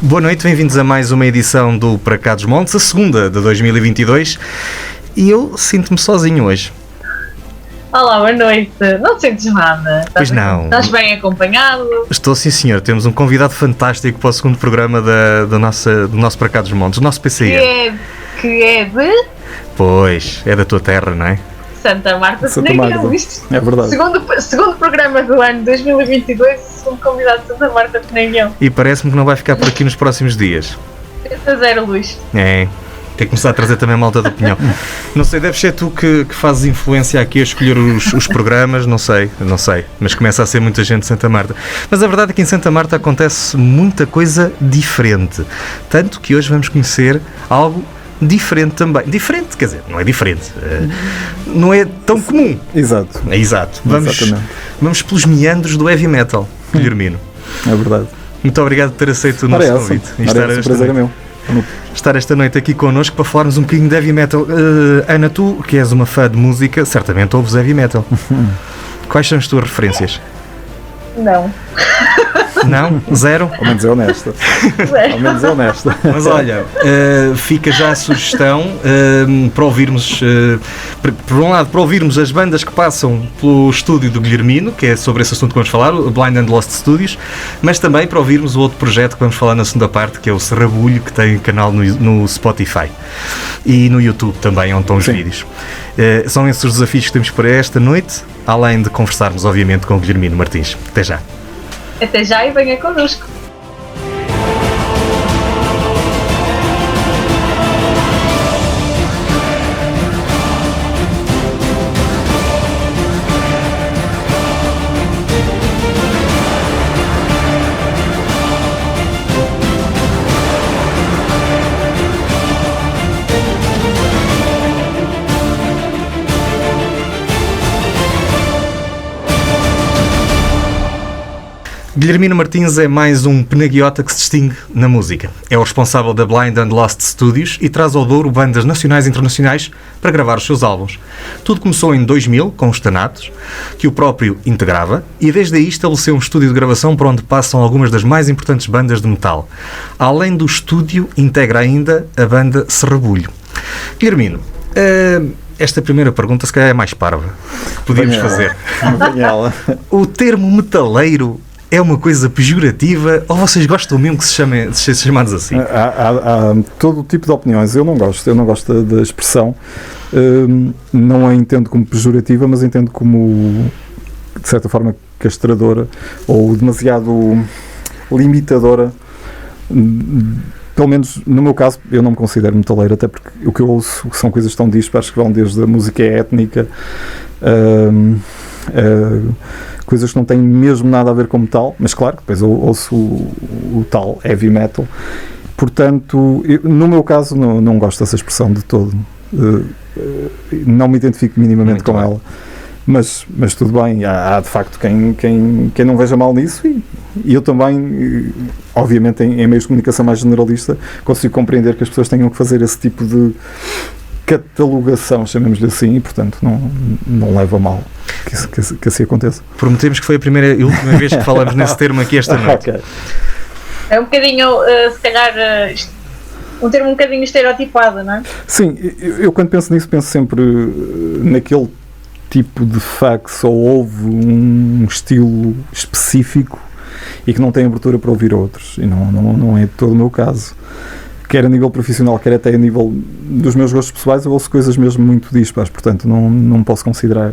Boa noite, bem-vindos a mais uma edição do Para Cá dos Montes, a segunda de 2022, e eu sinto-me sozinho hoje. Olá, boa noite. Não sentes nada? Pois não. Estás bem acompanhado? Estou sim, senhor. Temos um convidado fantástico para o segundo programa do nosso Para Cá dos Montes, o nosso PCE. Que é de... Pois, é da tua terra, não é? Santa Marta. Santa Marta. É verdade. Segundo programa do ano 2022, segundo convidado de Santa Marta Peneguião. E parece-me que não vai ficar por aqui nos próximos dias. 0 luz. É, tem que começar a trazer também a malta da opinião. Não sei, deve ser tu que fazes influência aqui a escolher os programas, não sei, mas começa a ser muita gente de Santa Marta. Mas a verdade é que em Santa Marta acontece muita coisa diferente, tanto que hoje vamos conhecer algo diferente também. Diferente, quer dizer, não é diferente. Não é tão comum. Exato. É exato. Vamos pelos meandros do heavy metal, Guilhermino. É verdade. Muito obrigado por ter aceito o nosso convite. O prazer é meu. Estar esta noite aqui connosco para falarmos um bocadinho de heavy metal. Ana, tu, que és uma fã de música, certamente ouves heavy metal. Quais são as tuas referências? Não. Não? Zero? Ao menos é honesta. Ao menos é honesta. Mas olha, fica já a sugestão para ouvirmos, por um lado, para ouvirmos as bandas que passam pelo estúdio do Guilhermino, que é sobre esse assunto que vamos falar, o Blind and Lost Studios, mas também para ouvirmos o outro projeto que vamos falar na segunda parte, que é o Serrabulho, que tem canal no Spotify e no YouTube também, onde estão os vídeos. São esses os desafios que temos para esta noite, além de conversarmos, obviamente, com o Guilhermino Martins. Até já. Até já e venha connosco. Guilhermino Martins é mais um penaguiota que se distingue na música. É o responsável da Blind and Lost Studios e traz ao Douro bandas nacionais e internacionais para gravar os seus álbuns. Tudo começou em 2000 com os Thanatos, que o próprio integrava, e desde aí estabeleceu um estúdio de gravação por onde passam algumas das mais importantes bandas de metal. Além do estúdio, integra ainda a banda Serrabulho. Guilhermino, esta primeira pergunta se calhar é mais parva. Podíamos fazer. O termo metaleiro é uma coisa pejorativa ou vocês gostam mesmo que se ser chamados assim? Há todo tipo de opiniões. Eu não gosto da expressão. Não a entendo como pejorativa, mas entendo como, de certa forma, castradora ou demasiado limitadora. Pelo menos no meu caso, eu não me considero metaleiro, até porque o que eu ouço são coisas tão dispares que vão desde a música étnica, coisas que não têm mesmo nada a ver com metal, mas claro, depois eu ouço o tal heavy metal. Portanto, no meu caso, não gosto dessa expressão de todo. Não me identifico minimamente com ela. Mas tudo bem, há de facto quem não veja mal nisso, e eu também, obviamente, em meios de comunicação mais generalista, consigo compreender que as pessoas tenham que fazer esse tipo de catalogação, chamemos-lhe assim, e portanto não leva a mal que assim aconteça. Prometemos que foi a primeira e última vez que falamos nesse termo aqui esta noite. Okay. É um bocadinho, se calhar, um termo um bocadinho estereotipado, não é? Sim, eu quando penso nisso penso sempre naquele tipo de fã que só ouve um estilo específico e que não tem abertura para ouvir outros, e não é de todo o meu caso. Quer a nível profissional, quer até a nível dos meus gostos pessoais, eu ouço coisas mesmo muito dispares, portanto não me posso considerar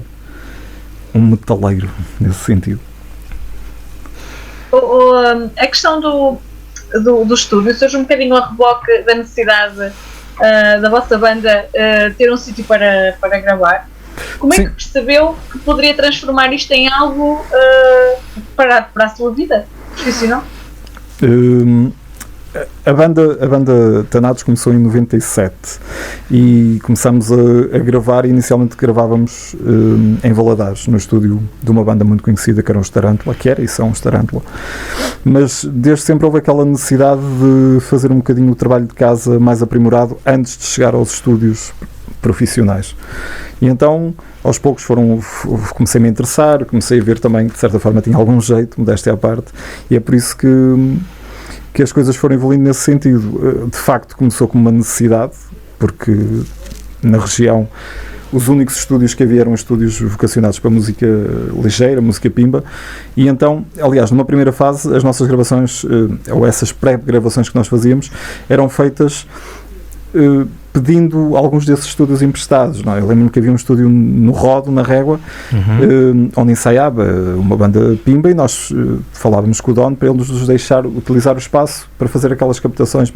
um metaleiro nesse sentido. A questão do estúdio surge um bocadinho a reboque da necessidade da vossa banda ter um sítio para gravar. Como é que percebeu que poderia transformar isto em algo para a sua vida profissional? A banda Thanatos começou em 97 e começámos a gravar. Inicialmente gravávamos em Valadares, no estúdio de uma banda muito conhecida que eram os Tarântula, que era e são os Tarântula, mas desde sempre houve aquela necessidade de fazer um bocadinho o trabalho de casa mais aprimorado antes de chegar aos estúdios profissionais. E então, aos poucos comecei-me a interessar, comecei a ver também que de certa forma tinha algum jeito, modéstia à parte, e é por isso que que as coisas foram evoluindo nesse sentido. De facto, começou como uma necessidade, porque na região os únicos estúdios que havia eram estúdios vocacionados para música ligeira, música pimba, e então, aliás, numa primeira fase, as nossas gravações, ou essas pré-gravações que nós fazíamos, eram feitas pedindo alguns desses estúdios emprestados. Não é? Eu lembro-me que havia um estúdio no Rodo, na Régua, onde ensaiava uma banda pimba, e nós falávamos com o dono para ele nos deixar utilizar o espaço para fazer aquelas captações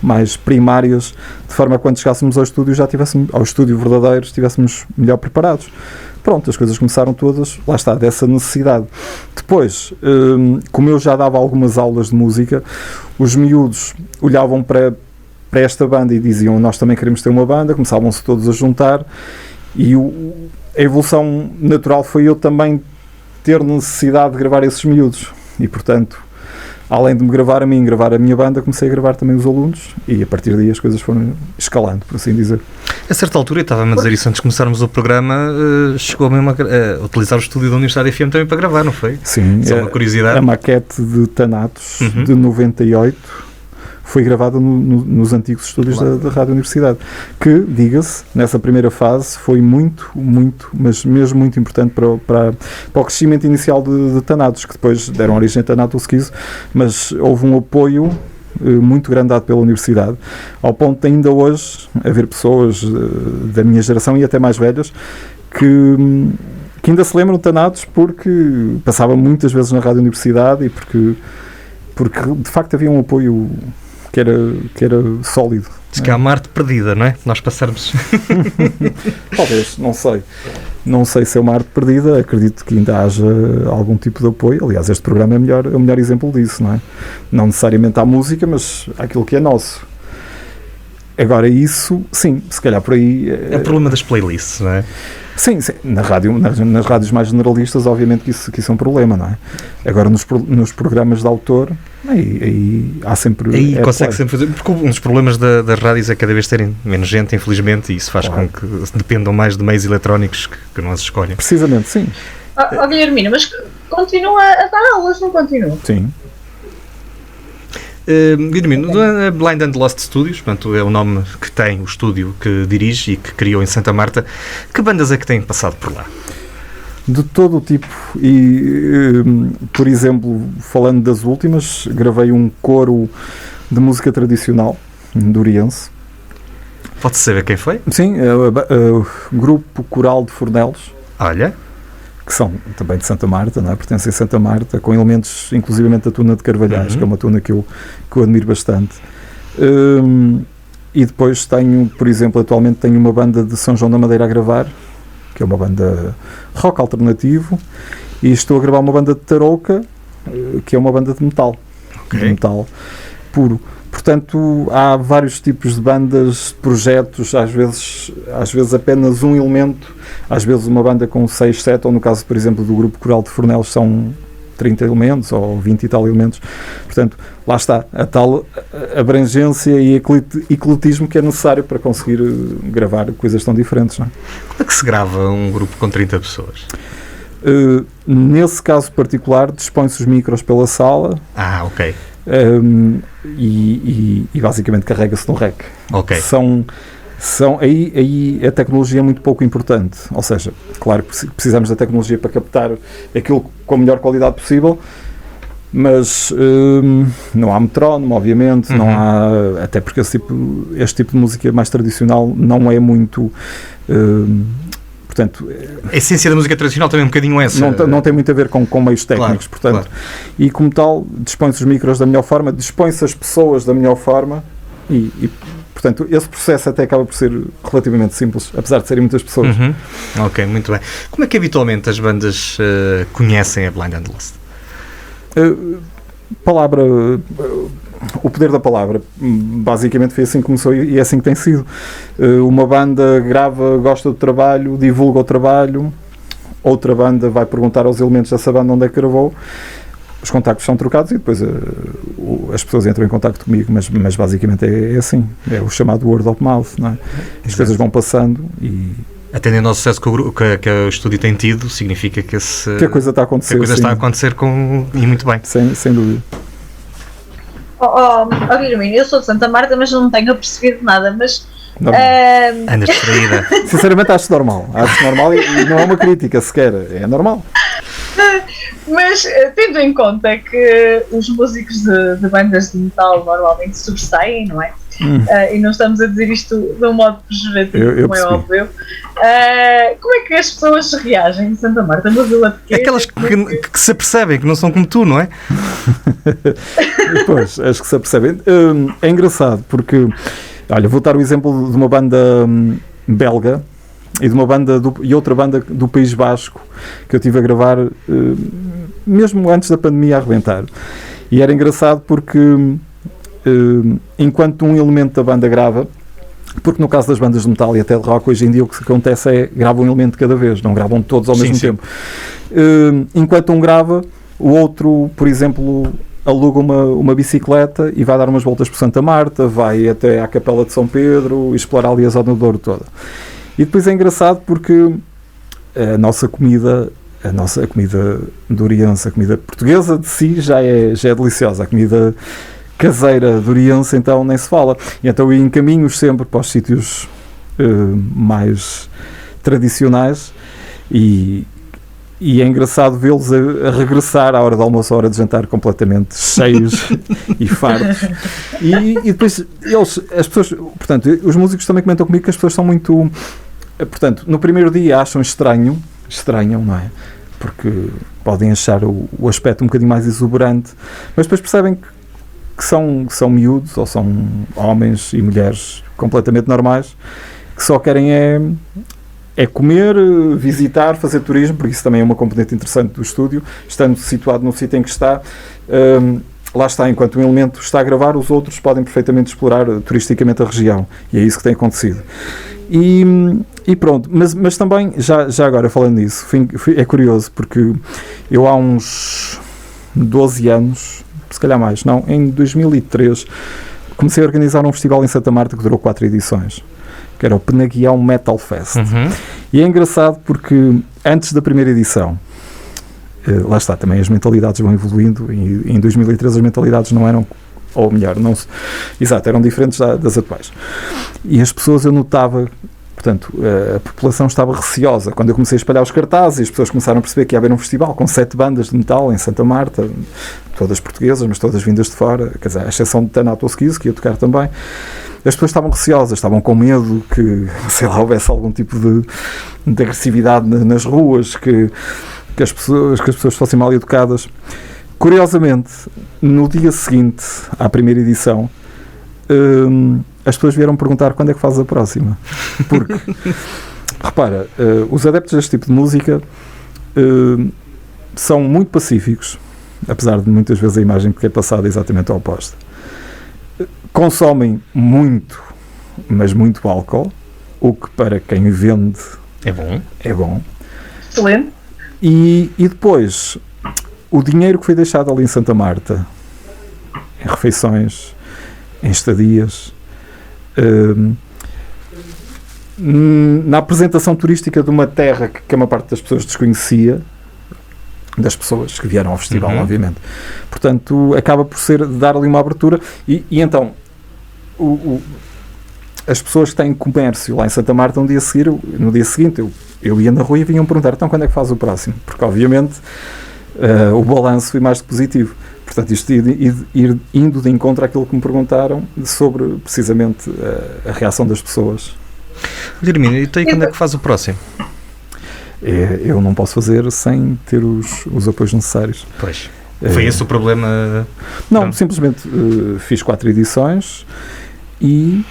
mais primárias, de forma a quando chegássemos ao estúdio ao estúdio verdadeiro, estivéssemos melhor preparados. Pronto, as coisas começaram todas, lá está, dessa necessidade. Depois, como eu já dava algumas aulas de música, os miúdos olhavam para esta banda e diziam, nós também queremos ter uma banda, começavam-se todos a juntar, e a evolução natural foi eu também ter necessidade de gravar esses miúdos, e portanto, além de me gravar a mim, gravar a minha banda, comecei a gravar também os alunos, e a partir daí as coisas foram escalando, por assim dizer. A certa altura, eu estava-me a dizer isso antes de começarmos o programa, chegou mesmo a utilizar o estúdio da Universidade FM também para gravar, não foi? Sim, só uma curiosidade. A maquete de Thanatos, de 98, foi gravada nos antigos estúdios da Rádio Universidade, que, diga-se, nessa primeira fase foi muito, mas mesmo muito importante para o crescimento inicial de Thanatos, que depois deram origem a Thanatos Esquizo, mas houve um apoio muito grande dado pela Universidade, ao ponto de ainda hoje haver pessoas da minha geração e até mais velhas que ainda se lembram de Thanatos porque passava muitas vezes na Rádio Universidade e porque de facto havia um apoio que era sólido. Diz que há uma arte perdida, não é? Nós passarmos... Talvez, não sei. Não sei se é uma arte perdida, acredito que ainda haja algum tipo de apoio. Aliás, este programa é o melhor exemplo disso, não é? Não necessariamente à música, mas àquilo que é nosso. Agora isso, sim, se calhar por aí... É o problema das playlists, não é? Sim, nas rádios mais generalistas, obviamente que isso é um problema, não é? Agora, nos programas de autor, aí há sempre... Aí consegue sempre fazer... Porque um dos problemas das rádios é cada vez terem menos gente, infelizmente, e isso faz com que dependam mais de meios eletrónicos que nós escolhem. Precisamente, sim. Guilhermina, mas continua a dar aulas, não continua? Sim. Guilhermino, Blind and Lost Studios, portanto, é o nome que tem o estúdio que dirige e que criou em Santa Marta. Que bandas é que têm passado por lá? De todo o tipo, e por exemplo, falando das últimas, gravei um coro de música tradicional duriense. Pode-se saber quem foi? Sim, o Grupo Coral de Fornelos. Olha. Que são também de Santa Marta, não é? Pertencem a Santa Marta, com elementos inclusivamente da tuna de Carvalhais, que é uma tuna que eu admiro bastante. E depois tenho, por exemplo, atualmente tenho uma banda de São João da Madeira a gravar, que é uma banda rock alternativo, e estou a gravar uma banda de Tarouca, que é uma banda de metal, de metal puro. Portanto, há vários tipos de bandas, projetos, às vezes apenas um elemento, às vezes uma banda com 6, 7, ou no caso, por exemplo, do Grupo Coral de Fornelos são 30 elementos, ou 20 e tal elementos. Portanto, lá está, a tal abrangência e ecletismo que é necessário para conseguir gravar coisas tão diferentes, não é? Como é que se grava um grupo com 30 pessoas? Nesse caso particular, dispõe-se os micros pela sala. Ok. E basicamente carrega-se no rec. Ok. Aí a tecnologia é muito pouco importante. Ou seja, claro que precisamos da tecnologia para captar aquilo com a melhor qualidade possível, mas não há metrónomo, obviamente, não há, até porque este tipo de música mais tradicional não é muito... Portanto, a essência da música tradicional também é um bocadinho essa. Não tem muito a ver com meios técnicos, portanto. E como tal, dispõe-se os micros da melhor forma, dispõe-se as pessoas da melhor forma e, portanto, esse processo até acaba por ser relativamente simples, apesar de serem muitas pessoas. Ok, muito bem. Como é que habitualmente as bandas conhecem a Blind and Lost? O poder da palavra, basicamente foi assim que começou e é assim que tem sido. Uma banda grava, gosta do trabalho, divulga o trabalho, outra banda vai perguntar aos elementos dessa banda onde é que gravou, os contactos são trocados e depois as pessoas entram em contacto comigo, mas basicamente é assim, é o chamado word of mouth, não é? As coisas vão passando e... Atendendo ao sucesso que o estúdio tem tido, significa que a coisa está a acontecer. Que a coisa está a acontecer e muito bem. Sem dúvida. Guilherme, eu sou de Santa Marta, mas não tenho percebido nada, mas... Andas distraída. Sinceramente acho normal e não é uma crítica sequer, é normal. Mas tendo em conta que os músicos de bandas de metal normalmente sobressaem, não é? E não estamos a dizer isto de um modo pejorativo, como é óbvio. Como é que as pessoas reagem em Santa Marta? Aquelas que se apercebem que não são como tu, não é? Pois, as que se apercebem. É engraçado porque, olha, vou dar o exemplo de uma banda belga e de uma banda e outra banda do País Basco que eu estive a gravar mesmo antes da pandemia arrebentar. E era engraçado porque enquanto um elemento da banda grava, porque no caso das bandas de metal e até de rock hoje em dia o que acontece é gravam um elemento de cada vez, não gravam todos ao mesmo tempo. Enquanto um grava, o outro, por exemplo, aluga uma bicicleta e vai dar umas voltas por Santa Marta, vai até à Capela de São Pedro e explorar ali a zona do Douro toda. E depois é engraçado porque a comida doriense, a comida portuguesa de si já é deliciosa. A comida caseira doriense então nem se fala. E então eu encaminho sempre para os sítios mais tradicionais e é engraçado vê-los a regressar à hora do almoço, à hora de jantar, completamente cheios e fartos. E depois as pessoas, portanto, os músicos também comentam comigo que as pessoas são muito... Portanto, no primeiro dia acham estranham, não é? Porque podem achar o aspecto um bocadinho mais exuberante, mas depois percebem que são miúdos, ou são homens e mulheres completamente normais, que só querem é comer, visitar, fazer turismo, porque isso também é uma componente interessante do estúdio, estando situado no sítio em que está. Lá está, enquanto um elemento está a gravar, os outros podem perfeitamente explorar turisticamente a região, e é isso que tem acontecido. E pronto, mas também, já agora falando nisso, é curioso, porque eu há uns 12 anos, se calhar mais, não, em 2003, comecei a organizar um festival em Santa Marta que durou 4 edições, que era o Penaguião Metal Fest. E é engraçado porque antes da primeira edição, lá está, também as mentalidades vão evoluindo, e em 2013 as mentalidades não eram, ou melhor, eram diferentes das atuais. E as pessoas, eu notava, portanto, a população estava receosa. Quando eu comecei a espalhar os cartazes, as pessoas começaram a perceber que ia haver um festival com 7 bandas de metal em Santa Marta, todas portuguesas, mas todas vindas de fora, quer dizer, à exceção de Thanatos, que ia tocar também. As pessoas estavam receosas, estavam com medo que, sei lá, houvesse algum tipo de agressividade nas ruas, que as pessoas fossem mal educadas. Curiosamente, no dia seguinte à primeira edição, as pessoas vieram perguntar quando é que faz a próxima. Porque, repara, os adeptos deste tipo de música são muito pacíficos, apesar de muitas vezes a imagem que é passada é exatamente ao oposto. Consomem muito, mas muito álcool, o que para quem vende é bom. Excelente. E depois, o dinheiro que foi deixado ali em Santa Marta, em refeições, em estadias, na apresentação turística de uma terra que uma parte das pessoas desconhecia, das pessoas que vieram ao festival, obviamente. Portanto, acaba por dar ali uma abertura e então as pessoas que têm comércio lá em Santa Marta no dia seguinte eu ia na rua e vinham perguntar então quando é que faz o próximo, porque obviamente o balanço foi mais positivo. Portanto, isto ir indo de encontro àquilo que me perguntaram sobre precisamente a reação das pessoas. Guilherme, então e quando é que faz o próximo? Eu não posso fazer sem ter os apoios necessários. Pois. Foi esse o problema? Não, simplesmente fiz 4 edições e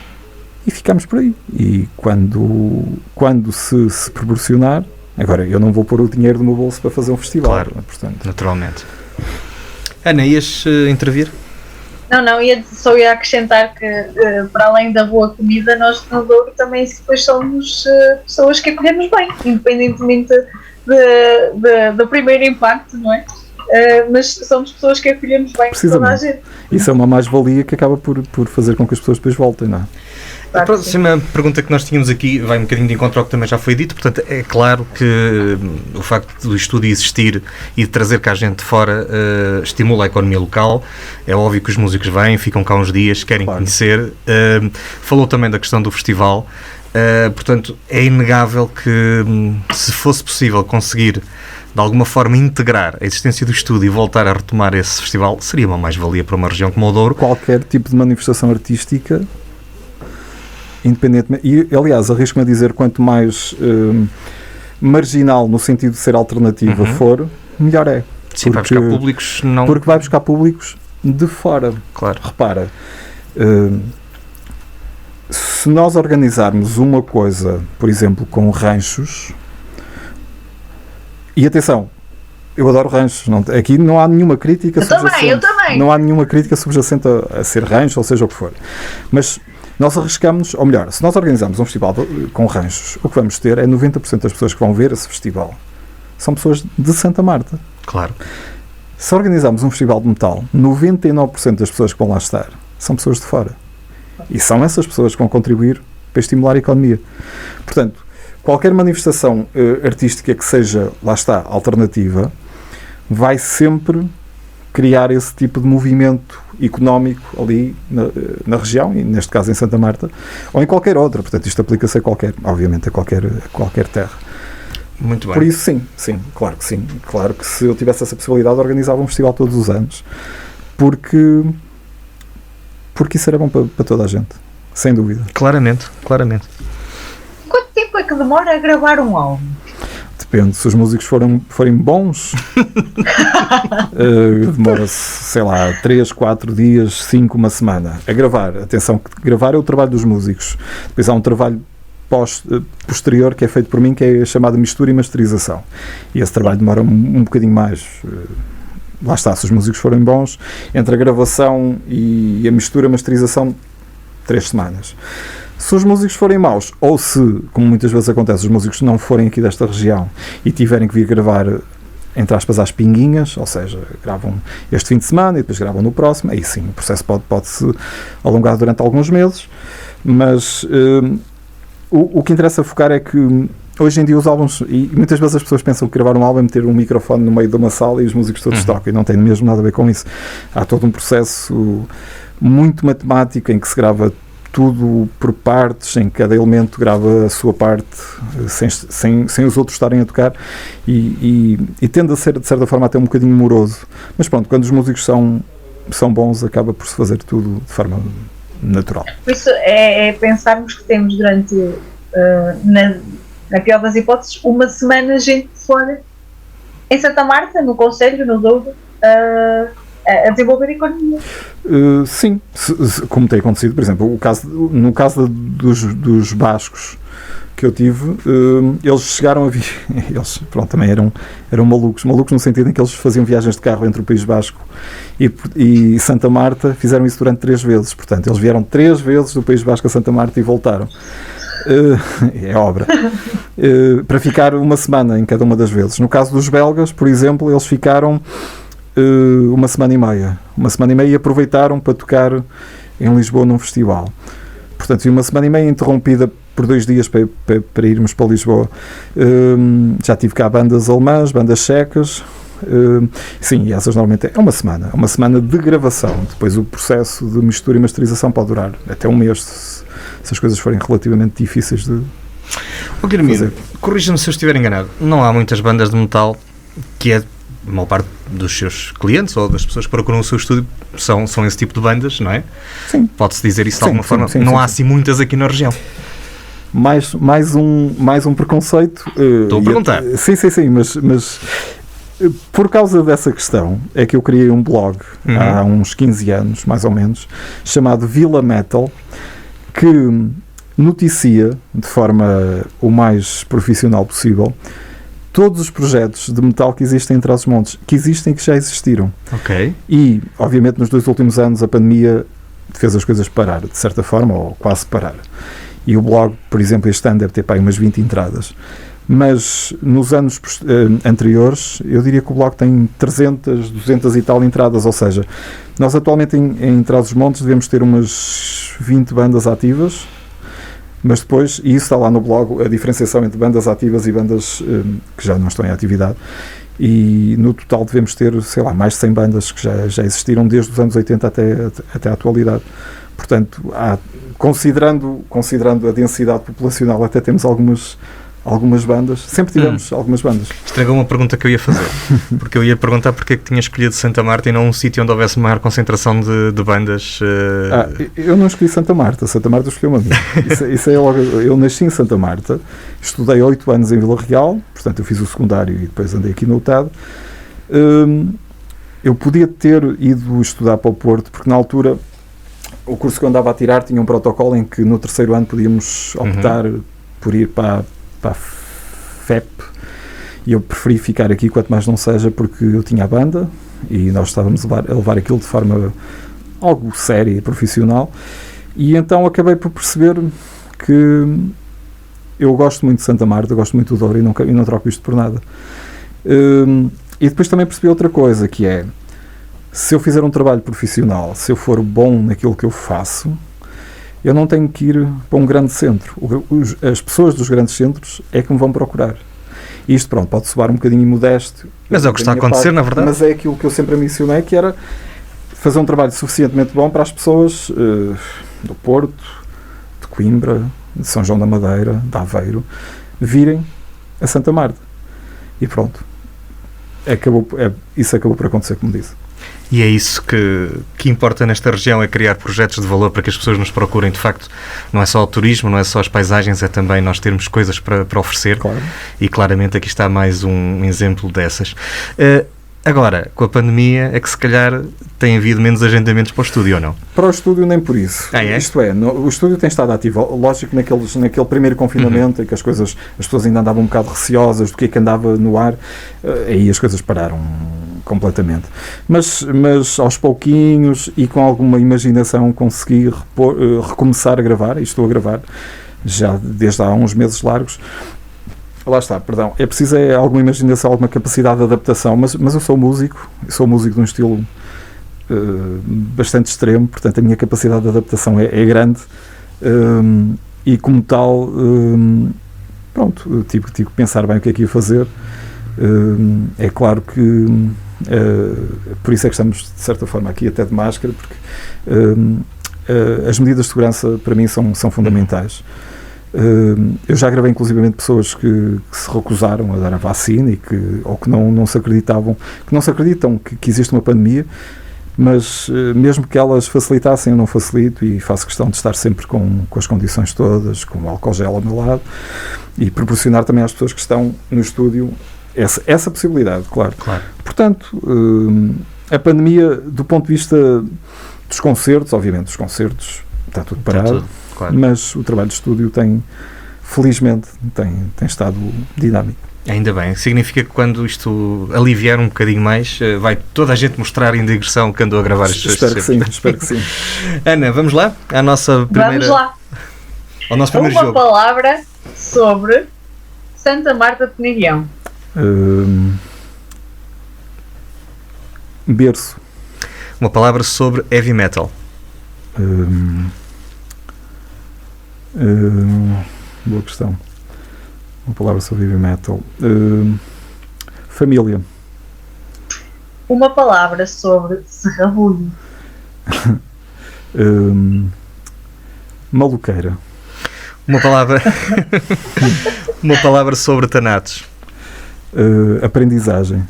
ficámos por aí. E quando se proporcionar, agora eu não vou pôr o dinheiro do meu bolso para fazer um festival. Claro, portanto. Naturalmente. Ana, ias intervir? Não, só ia acrescentar que para além da boa comida, nós no Douro também depois somos pessoas que acolhemos bem, independentemente do primeiro impacto, não é? Mas somos pessoas que acolhemos bem toda a gente. Isso é uma mais-valia que acaba por fazer com que as pessoas depois voltem, não é? A próxima pergunta que nós tínhamos aqui vai um bocadinho de encontro ao que também já foi dito. Portanto, é claro que o facto do estúdio existir e de trazer cá gente de fora estimula a economia local. É óbvio que os músicos vêm, ficam cá uns dias, querem conhecer. Falou também da questão do festival. Portanto, é inegável que se fosse possível conseguir de alguma forma integrar a existência do estúdio e voltar a retomar esse festival, seria uma mais-valia para uma região como o Douro. Qualquer tipo de manifestação artística, independentemente, e aliás, arrisco-me a dizer, quanto mais marginal no sentido de ser alternativa for, melhor é. Sim, vai buscar públicos não... Porque vai buscar públicos de fora. Claro. Repara, se nós organizarmos uma coisa, por exemplo, com ranchos, e atenção, eu adoro ranchos, aqui não há nenhuma crítica subjacente. Eu também. Não há nenhuma crítica subjacente a ser rancho, ou seja o que for. Mas nós arriscamos, ou melhor, se nós organizarmos um festival com ranchos, o que vamos ter é 90% das pessoas que vão ver esse festival são pessoas de Santa Marta. Claro. Se organizarmos um festival de metal, 99% das pessoas que vão lá estar são pessoas de fora. E são essas pessoas que vão contribuir para estimular a economia. Portanto, qualquer manifestação artística que seja, lá está, alternativa, vai sempre criar esse tipo de movimento económico ali na região, e neste caso em Santa Marta, ou em qualquer outra. Portanto, isto aplica-se obviamente a qualquer terra. Muito bem. Por isso, sim, claro que sim. Claro que se eu tivesse essa possibilidade, organizava um festival todos os anos, porque isso era bom para toda a gente, sem dúvida. Claramente. Quanto tempo é que demora a gravar um álbum? Depende, se os músicos forem bons, demora-se, sei lá, 3, 4 dias, 5, uma semana a gravar. Atenção, que gravar é o trabalho dos músicos. Depois há um trabalho posterior que é feito por mim, que é chamado mistura e masterização. E esse trabalho demora um bocadinho mais. Lá está, se os músicos forem bons, entre a gravação e a mistura e a masterização, 3 semanas. Se os músicos forem maus, ou se, como muitas vezes acontece, os músicos não forem aqui desta região e tiverem que vir gravar, entre aspas, às pinguinhas, ou seja, gravam este fim de semana e depois gravam no próximo, aí sim, o processo pode-se alongar durante alguns meses, mas o que interessa focar é que hoje em dia os álbuns, e muitas vezes as pessoas pensam que gravar um álbum é meter um microfone no meio de uma sala e os músicos todos tocam, e não tem mesmo nada a ver com isso. Há todo um processo muito matemático em que se grava tudo por partes, em que cada elemento grava a sua parte sem os outros estarem a tocar e tende a ser, de certa forma, até um bocadinho moroso. Mas pronto, quando os músicos são bons, acaba por se fazer tudo de forma natural. Por isso é pensarmos que temos durante, na pior das hipóteses, uma semana gente fora em Santa Marta, no Conselho, no Douro, a desenvolver a economia. Sim, como tem acontecido, por exemplo, no caso dos bascos que eu tive, eles chegaram a vir, eles também eram malucos no sentido em que eles faziam viagens de carro entre o País Basco e Santa Marta, fizeram isso durante 3 vezes, portanto eles vieram 3 vezes do País Basco a Santa Marta e voltaram. É obra. Para ficar uma semana em cada uma das vezes. No caso dos belgas, por exemplo, eles ficaram uma semana e meia e aproveitaram para tocar em Lisboa num festival. Portanto, uma semana e meia interrompida por 2 dias para irmos para Lisboa. Já tive cá bandas alemãs, bandas checas. Sim, e essas normalmente é uma semana de gravação. Depois o processo de mistura e masterização pode durar até um mês, se as coisas forem relativamente difíceis de Guilherme, corrija-me se eu estiver enganado, não há muitas bandas de metal que a maior parte dos seus clientes ou das pessoas que procuram o seu estúdio são esse tipo de bandas, não é? Sim. Pode-se dizer isso de alguma forma? Sim, não há assim muitas aqui na região. Mais um preconceito. Estou a perguntar. Sim, mas por causa dessa questão é que eu criei um blog há uns 15 anos, mais ou menos, chamado Vila Metal, que noticia de forma o mais profissional possível todos os projetos de metal que existem em Trás-os-Montes, que existem e que já existiram. Ok. E, obviamente, nos 2 últimos anos a pandemia fez as coisas parar, de certa forma, ou quase parar. E o blog, por exemplo, este ano deve ter para aí umas 20 entradas. Mas nos anos anteriores, eu diria que o blog tem 300, 200 e tal entradas, ou seja, nós atualmente em Trás-os-Montes devemos ter umas 20 bandas ativas, Mas depois, e isso está lá no blog, a diferenciação entre bandas ativas e bandas que já não estão em atividade, e no total devemos ter, sei lá, mais de 100 bandas que já existiram desde os anos 80 até a atualidade. Portanto, considerando a densidade populacional, até temos algumas bandas, sempre tivemos algumas bandas. Estragou uma pergunta que eu ia fazer, porque eu ia perguntar porque é que tinha escolhido Santa Marta e não um sítio onde houvesse maior concentração de bandas. Eu não escolhi Santa Marta escolheu-me a mim. Isso é logo, eu nasci em Santa Marta, estudei 8 anos em Vila Real, portanto eu fiz o secundário e depois andei aqui no UTAD. Eu podia ter ido estudar para o Porto, porque na altura o curso que eu andava a tirar tinha um protocolo em que no terceiro ano podíamos optar por ir para a FEP, e eu preferi ficar aqui quanto mais não seja, porque eu tinha a banda e nós estávamos a levar aquilo de forma algo séria e profissional, e então acabei por perceber que eu gosto muito de Santa Marta, gosto muito do Douro e não troco isto por nada. E depois também percebi outra coisa, que é, se eu fizer um trabalho profissional, se eu for bom naquilo que eu faço, eu não tenho que ir para um grande centro. As pessoas dos grandes centros é que me vão procurar. E isto, pronto, pode soar um bocadinho imodesto. Mas é o que está a acontecer, na verdade. Mas é aquilo que eu sempre mencionei, que era fazer um trabalho suficientemente bom para as pessoas do Porto, de Coimbra, de São João da Madeira, de Aveiro, virem a Santa Marta. E pronto. Isso acabou por acontecer, como disse. E é isso que importa nesta região, é criar projetos de valor para que as pessoas nos procurem. De facto, não é só o turismo, não é só as paisagens, é também nós termos coisas para oferecer. Claro. E claramente aqui está mais um exemplo dessas. Agora, com a pandemia, é que se calhar tem havido menos agendamentos para o estúdio, ou não? Para o estúdio nem por isso. É? Isto é, o estúdio tem estado ativo. Lógico que naquele primeiro confinamento, em que as pessoas ainda andavam um bocado receosas do que é que andava no ar, aí as coisas pararam completamente. Mas aos pouquinhos e com alguma imaginação consegui recomeçar a gravar, e estou a gravar já desde há uns meses largos. Lá está, perdão. É preciso alguma imaginação, alguma capacidade de adaptação, mas eu sou músico de um estilo bastante extremo, portanto a minha capacidade de adaptação é grande, e como tal, pronto, tive que pensar bem o que é que ia fazer. É claro que por isso é que estamos de certa forma aqui até de máscara, porque as medidas de segurança para mim são fundamentais. Eu já gravei inclusivamente pessoas que se recusaram a dar a vacina ou que não se acreditam que existe uma pandemia, mas mesmo que elas facilitassem, eu não facilito e faço questão de estar sempre com as condições todas, com o álcool gel ao meu lado, e proporcionar também às pessoas que estão no estúdio essa possibilidade, claro. Portanto, a pandemia, do ponto de vista dos concertos, obviamente os concertos está tudo parado, claro. Mas o trabalho de estúdio felizmente tem estado dinâmico. Ainda bem, significa que quando isto aliviar um bocadinho mais, vai toda a gente mostrar em digressão que andou a gravar as suas Espero que sim. Ana, vamos lá? À nossa primeira... Vamos lá. Ao nosso primeiro jogo. Uma palavra sobre Santa Marta de Penaguião. Berço. Uma palavra sobre heavy metal. Boa questão. Uma palavra sobre heavy metal. Família. Uma palavra sobre serrabulho. Maluqueira. Uma palavra sobre Thanatos. Aprendizagem.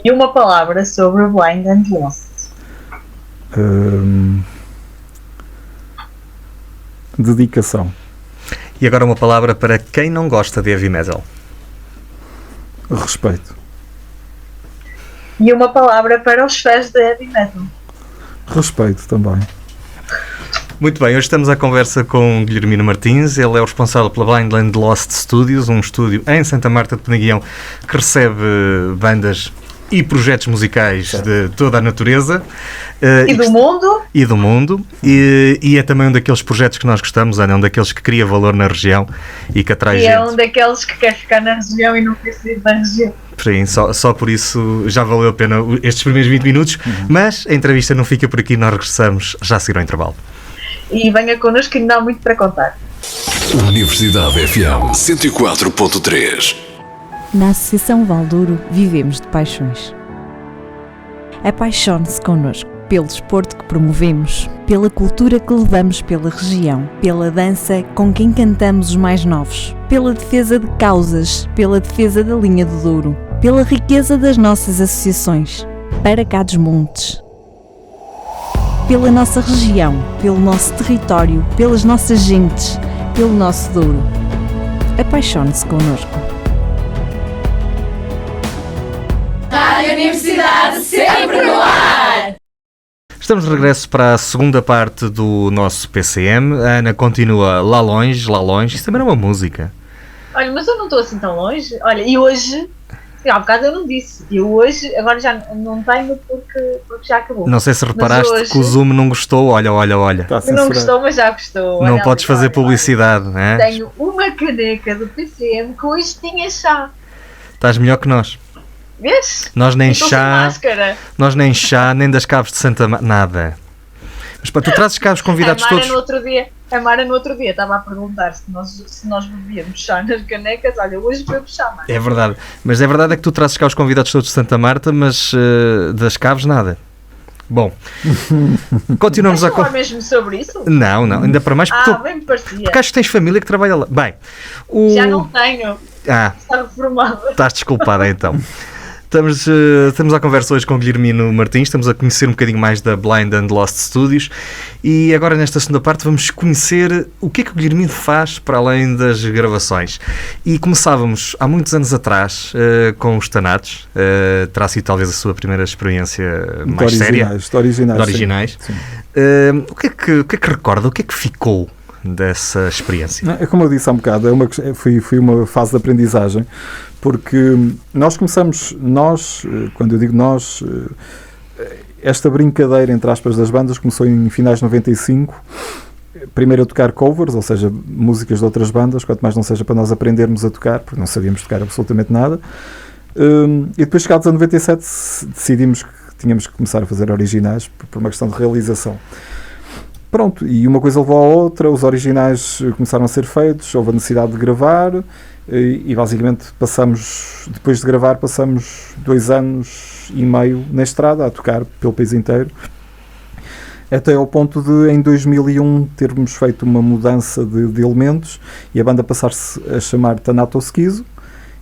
E uma palavra sobre Blind and Lost. Dedicação. E agora uma palavra para quem não gosta de heavy metal. Respeito. E uma palavra para os fãs de heavy metal. Respeito também. Muito bem, hoje estamos à conversa com Guilhermino Martins. Ele é o responsável pela Blind and Lost Studios, um estúdio em Santa Marta de Penaguião que recebe bandas e projetos musicais de toda a natureza. E do mundo. E do mundo. E é também um daqueles projetos que nós gostamos, Ana, um daqueles que cria valor na região e que atrai gente. E é um daqueles que quer ficar na região e não quer sair da região. Sim, só por isso já valeu a pena estes primeiros 20 minutos, mas a entrevista não fica por aqui, nós regressamos já a seguir ao intervalo. E venha connosco que ainda há muito para contar. Universidade FM 104.3. Na Associação Valdouro vivemos de paixões. Apaixone-se connosco pelo desporto que promovemos, pela cultura que levamos pela região, pela dança com quem cantamos os mais novos, pela defesa de causas, pela defesa da linha do Douro, pela riqueza das nossas associações, para cá dos montes. Pela nossa região, pelo nosso território, pelas nossas gentes, pelo nosso Douro. Apaixone-se connosco. Rádio Universidade sempre no ar! Estamos de regresso para a segunda parte do nosso PCM. A Ana continua lá longe. Isso também é uma música. Olha, mas eu não estou assim tão longe. Olha, e hoje, há bocado eu não disse. E hoje, agora já não tenho porque já acabou. Não sei se reparaste hoje, que o Zoom não gostou. Olha. Não gostou, mas já gostou. Não olha, podes fazer publicidade, não é? Tenho uma caneca do PCM que hoje tinha chá. Estás melhor que nós. Vês? Nós nem Estou sem chá, máscara. nem das caves de Santa Marta, nada. Mas pá, tu trazes cá os convidados A Mara todos. no outro dia estava a perguntar se nós bebíamos chá nas canecas. Olha, hoje bebo chá, Mara. É verdade. Mas é verdade é que tu trazes cá os convidados todos de Santa Marta, mas das caves nada. Bom, continuamos Mas falar mesmo sobre isso? Não, ainda para mais porque, bem me parecia. porque acho que tens família que trabalha lá. Bem, Já não tenho. Está reformada. Estás desculpada então. Estamos à conversa hoje com o Guilhermino Martins, estamos a conhecer um bocadinho mais da Blind and Lost Studios e agora nesta segunda parte vamos conhecer o que é que o Guilhermino faz para além das gravações. E começávamos há muitos anos atrás com os Thanatos, terá sido talvez a sua primeira experiência mais séria. De originais. Sim. O que é que recorda, o que é que ficou dessa experiência? É como eu disse há um bocado, foi uma fase de aprendizagem, porque quando eu digo nós, esta brincadeira, entre aspas, das bandas começou em finais de 95, primeiro a tocar covers, ou seja, músicas de outras bandas, quanto mais não seja para nós aprendermos a tocar, porque não sabíamos tocar absolutamente nada, e depois chegados a 97 decidimos que tínhamos que começar a fazer originais por uma questão de realização. Pronto, e uma coisa levou à outra, os originais começaram a ser feitos, houve a necessidade de gravar e basicamente depois de gravar, passamos 2 anos e meio na estrada a tocar pelo país inteiro, até ao ponto de em 2001 termos feito uma mudança de elementos e a banda passar-se a chamar Thanatos Schizo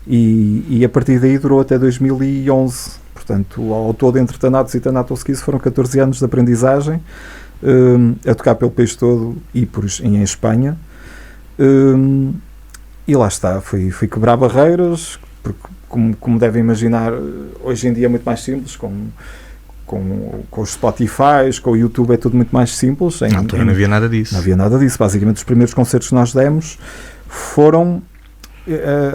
e a partir daí durou até 2011. Portanto, ao todo entre Thanatos e Thanatos Schizo foram 14 anos de aprendizagem, a tocar pelo país todo e em Espanha, e lá está, fui quebrar barreiras, porque como devem imaginar, hoje em dia é muito mais simples, com os Spotify, com o YouTube é tudo muito mais simples. Na altura não havia nada disso. Não havia nada disso, basicamente os primeiros concertos que nós demos foram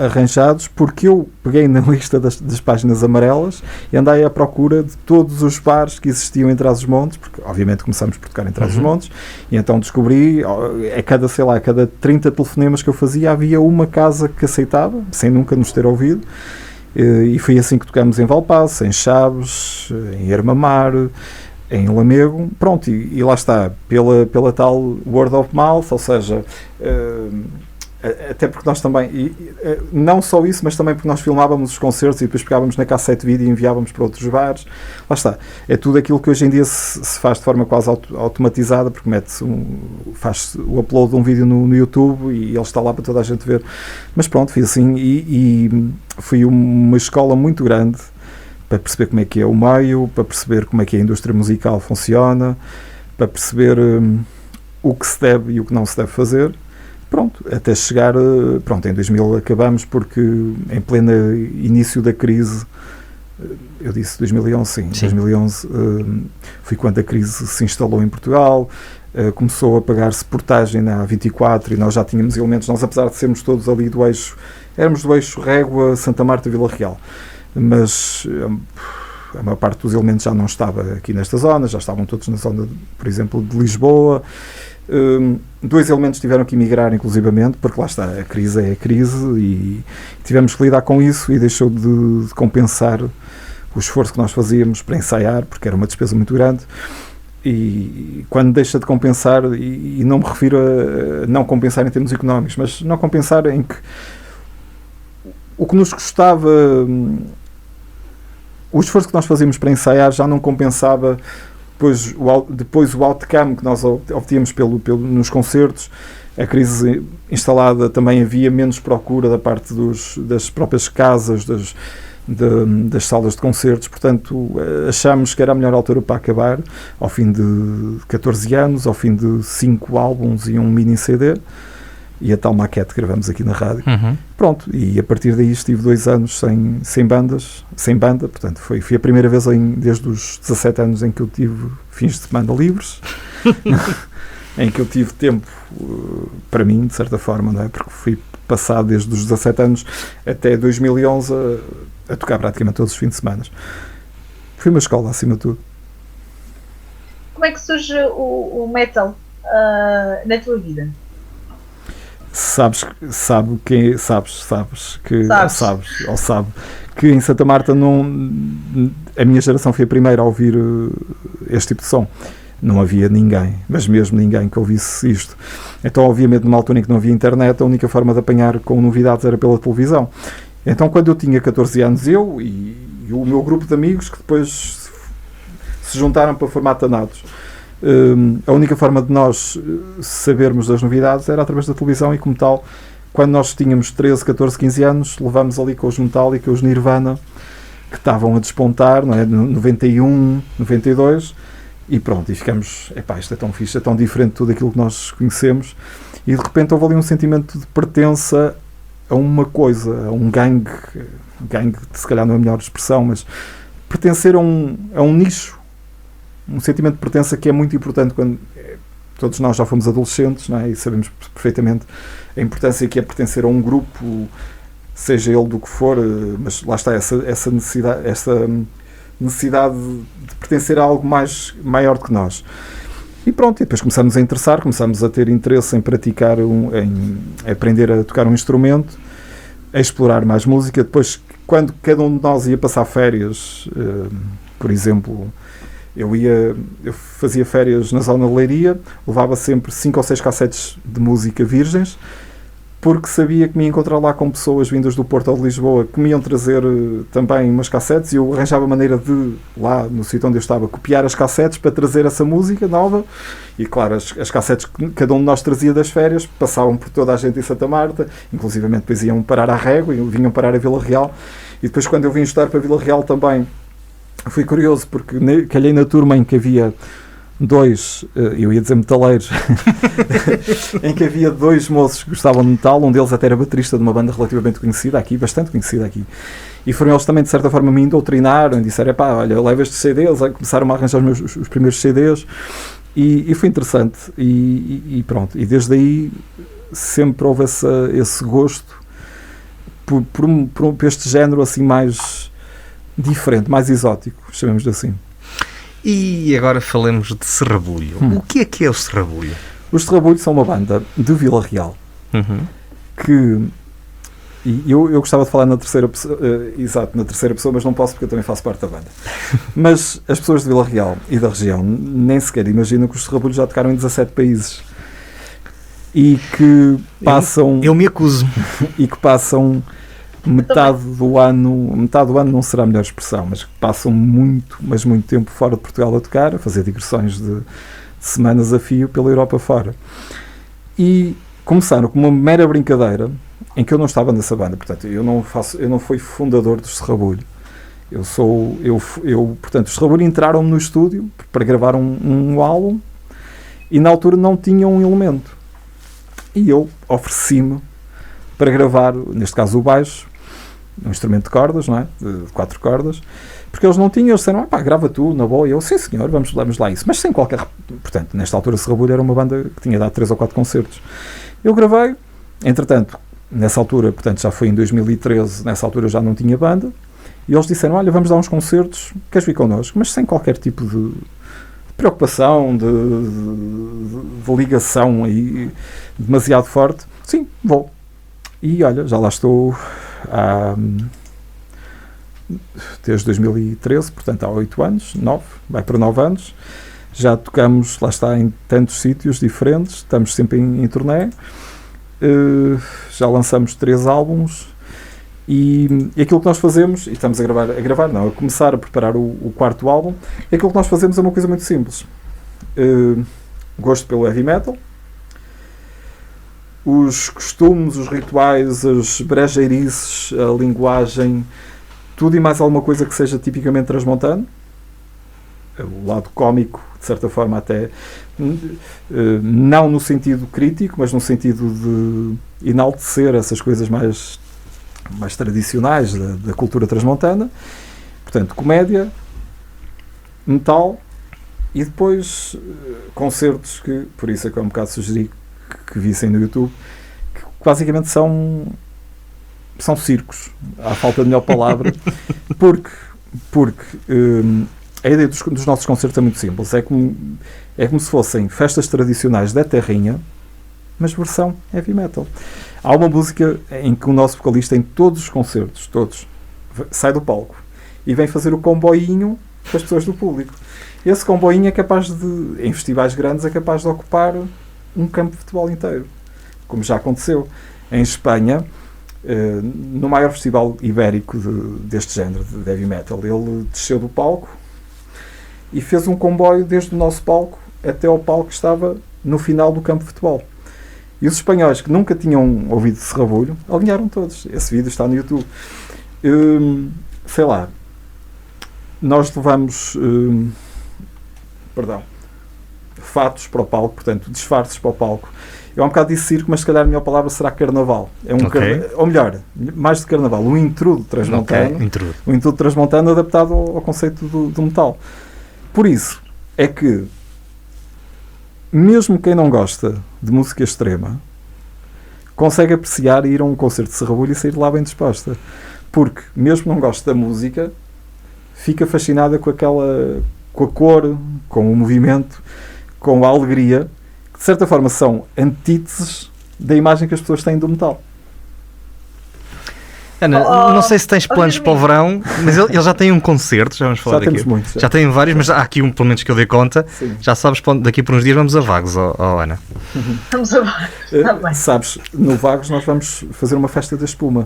arranjados porque eu peguei na lista das páginas amarelas e andei à procura de todos os bares que existiam em Trás-os-Montes, porque obviamente começamos por tocar em Trás-os-Montes, e então descobri, a cada 30 telefonemas que eu fazia havia uma casa que aceitava, sem nunca nos ter ouvido, e foi assim que tocamos em Valpasso, em Chaves, em Armamar, em Lamego, pronto, e lá está, pela tal word of mouth, ou seja, até porque nós também, não só isso, mas também porque nós filmávamos os concertos e depois pegávamos na cassete vídeo e enviávamos para outros bares. Lá está, é tudo aquilo que hoje em dia se faz de forma quase automatizada, porque faz o upload de um vídeo no YouTube e ele está lá para toda a gente ver. Mas pronto, fiz assim e foi uma escola muito grande para perceber como é que é o meio, para perceber como é que a indústria musical funciona, para perceber o que se deve e o que não se deve fazer. Pronto, até chegar, em 2000 acabamos porque em pleno início da crise, eu disse 2011, sim. 2011 foi quando a crise se instalou em Portugal, começou a pagar-se portagem na A24 e nós já tínhamos elementos, nós apesar de sermos todos ali éramos do eixo Régua, Santa Marta, Vila Real, mas a maior parte dos elementos já não estava aqui nesta zona, já estavam todos na zona, por exemplo, de Lisboa. 2 elementos tiveram que emigrar inclusivamente, porque lá está, a crise é a crise e tivemos que lidar com isso e deixou de compensar o esforço que nós fazíamos para ensaiar, porque era uma despesa muito grande. e quando deixa de compensar, e não me refiro a não compensar em termos económicos, mas não compensar em que o que nos custava, o esforço que nós fazíamos para ensaiar já não compensava depois o outcome que nós obtínhamos nos concertos. A crise instalada, também havia menos procura da parte das próprias casas, das salas de concertos, portanto achámos que era a melhor altura para acabar, ao fim de 14 anos, ao fim de 5 álbuns e um mini CD, e a tal maquete que gravamos aqui na rádio. Pronto, e a partir daí estive 2 anos sem banda, portanto foi a primeira vez desde os 17 anos em que eu tive fins de semana livres, em que eu tive tempo para mim, de certa forma, não é? Porque fui passado desde os 17 anos até 2011 a tocar praticamente todos os fins de semana. Foi uma escola, acima de tudo. Como é que surge o metal na tua vida? Sabe que em Santa Marta a minha geração foi a primeira a ouvir este tipo de som. Não havia ninguém, mas mesmo ninguém que ouvisse isto. Então, obviamente, numa altura em que não havia internet, a única forma de apanhar com novidades era pela televisão. Então, quando eu tinha 14 anos, eu e o meu grupo de amigos, que depois se juntaram para formar Tanados, a única forma de nós sabermos das novidades era através da televisão, e como tal, quando nós tínhamos 13, 14, 15 anos, levámos ali com os Metallica, os Nirvana, que estavam a despontar, não é? 91, 92, e pronto, e ficamos, isto é tão fixe, é tão diferente de tudo aquilo que nós conhecemos, e de repente houve ali um sentimento de pertença a uma coisa, a um gangue, se calhar não é a melhor expressão, mas pertencer a um nicho, um sentimento de pertença que é muito importante quando todos nós já fomos adolescentes, não é? E sabemos perfeitamente a importância que é pertencer a um grupo, seja ele do que for, mas lá está essa necessidade de pertencer a algo maior do que nós. E pronto, e depois começamos a interessar, começamos a ter interesse em praticar, em aprender a tocar um instrumento, a explorar mais música. Depois, quando cada um de nós ia passar férias, por exemplo, eu fazia férias na zona de Leiria, levava sempre 5 ou 6 cassetes de música virgens, porque sabia que me ia encontrar lá com pessoas vindas do Porto ou de Lisboa que me iam trazer também umas cassetes, e eu arranjava maneira de, lá no sítio onde eu estava, copiar as cassetes para trazer essa música nova. E claro, as cassetes que cada um de nós trazia das férias passavam por toda a gente em Santa Marta, inclusivamente depois iam parar à Régua e vinham parar a Vila Real. E depois, quando eu vim estudar para Vila Real, também fui curioso, porque calhei na turma em que havia eu ia dizer metaleiros, em que havia 2 moços que gostavam de metal. Um deles até era baterista de uma banda relativamente conhecida aqui, bastante conhecida aqui, e foram eles também, de certa forma, me doutrinaram e disseram, olha, leva estes CDs, começaram a arranjar os primeiros CDs, e foi interessante, e pronto, e desde aí sempre houve esse gosto por este género assim mais diferente, mais exótico, chamemos-lhe assim. E agora falemos de Serrabulho. O que é o Serrabulho? Os Serrabulho são uma banda de Vila Real, que... E eu gostava de falar na terceira pessoa, na terceira pessoa, mas não posso porque eu também faço parte da banda. Mas as pessoas de Vila Real e da região nem sequer imaginam que os Serrabulho já tocaram em 17 países. E que passam... Eu me acuso. E que passam... metade do ano não será a melhor expressão, mas passam muito tempo fora de Portugal a tocar, a fazer digressões de semanas a fio pela Europa fora. E começaram com uma mera brincadeira, em que eu não estava nessa banda, portanto, eu não fui fundador dos Serrabulho. Portanto, os Serrabulho entraram no estúdio para gravar um álbum, e na altura não tinham um elemento. E eu ofereci-me para gravar, neste caso o baixo, um instrumento de cordas, não é? De 4 cordas, porque eles não tinham, eles disseram, grava tu, na boa, e eu, sim senhor, vamos lá isso, mas sem qualquer... Portanto, nesta altura Serrabulho era uma banda que tinha dado 3 ou 4 concertos. Eu gravei, entretanto, nessa altura, portanto já foi em 2013, nessa altura eu já não tinha banda, e eles disseram, olha, vamos dar uns concertos, queres vir connosco? Mas sem qualquer tipo de preocupação, de ligação aí demasiado forte. Sim, vou. E olha, já lá estou desde 2013, portanto há 8 anos, vai para 9 anos, Já tocamos, lá está, em tantos sítios diferentes, estamos sempre em turnê, já lançamos 3 álbuns e aquilo que nós fazemos, e estamos a começar a preparar o 4º álbum, aquilo que nós fazemos é uma coisa muito simples. Gosto pelo heavy metal, os costumes, os rituais, as brejeirices, a linguagem, tudo e mais alguma coisa que seja tipicamente transmontano, o lado cómico, de certa forma até, não no sentido crítico, mas no sentido de enaltecer essas coisas mais tradicionais da cultura transmontana. Portanto, comédia, metal e depois concertos que, por isso é que eu um bocado sugeri que vissem no YouTube, que basicamente são circos, à falta de melhor palavra, porque a ideia dos nossos concertos é muito simples. É como se fossem festas tradicionais da terrinha, mas versão heavy metal. Há uma música em que o nosso vocalista, em todos os concertos, todos, sai do palco e vem fazer o comboinho com as pessoas do público. Esse comboinho é capaz de, em festivais grandes, é capaz de ocupar um campo de futebol inteiro, como já aconteceu em Espanha, no maior festival ibérico deste género de heavy metal. Ele desceu do palco e fez um comboio desde o nosso palco até ao palco que estava no final do campo de futebol. E os espanhóis que nunca tinham ouvido Serrabulho alinharam todos. Esse vídeo está no YouTube. Sei lá, nós levamos fatos para o palco, portanto, disfarces para o palco. Eu há um bocado disse circo, mas se calhar a melhor palavra será carnaval. É um ou melhor, mais de carnaval, um intrudo transmontano. Um intrudo transmontano adaptado ao conceito do metal. Por isso é que, mesmo quem não gosta de música extrema, consegue apreciar e ir a um concerto de Serrabulho e sair de lá bem disposta. Porque, mesmo não gosta da música, fica fascinada com a cor, com o movimento, com a alegria, que de certa forma são antíteses da imagem que as pessoas têm do metal. Ana, não sei se tens planos para o verão, mas ele já tem um concerto, já vamos falar daqui. Temos muitos. Já tem vários, mas há aqui um, pelo menos que eu dei conta. Sim. Já sabes, daqui por uns dias vamos a Vagos, Ana. Vamos a Vagos. Sabes, no Vagos nós vamos fazer uma festa da espuma,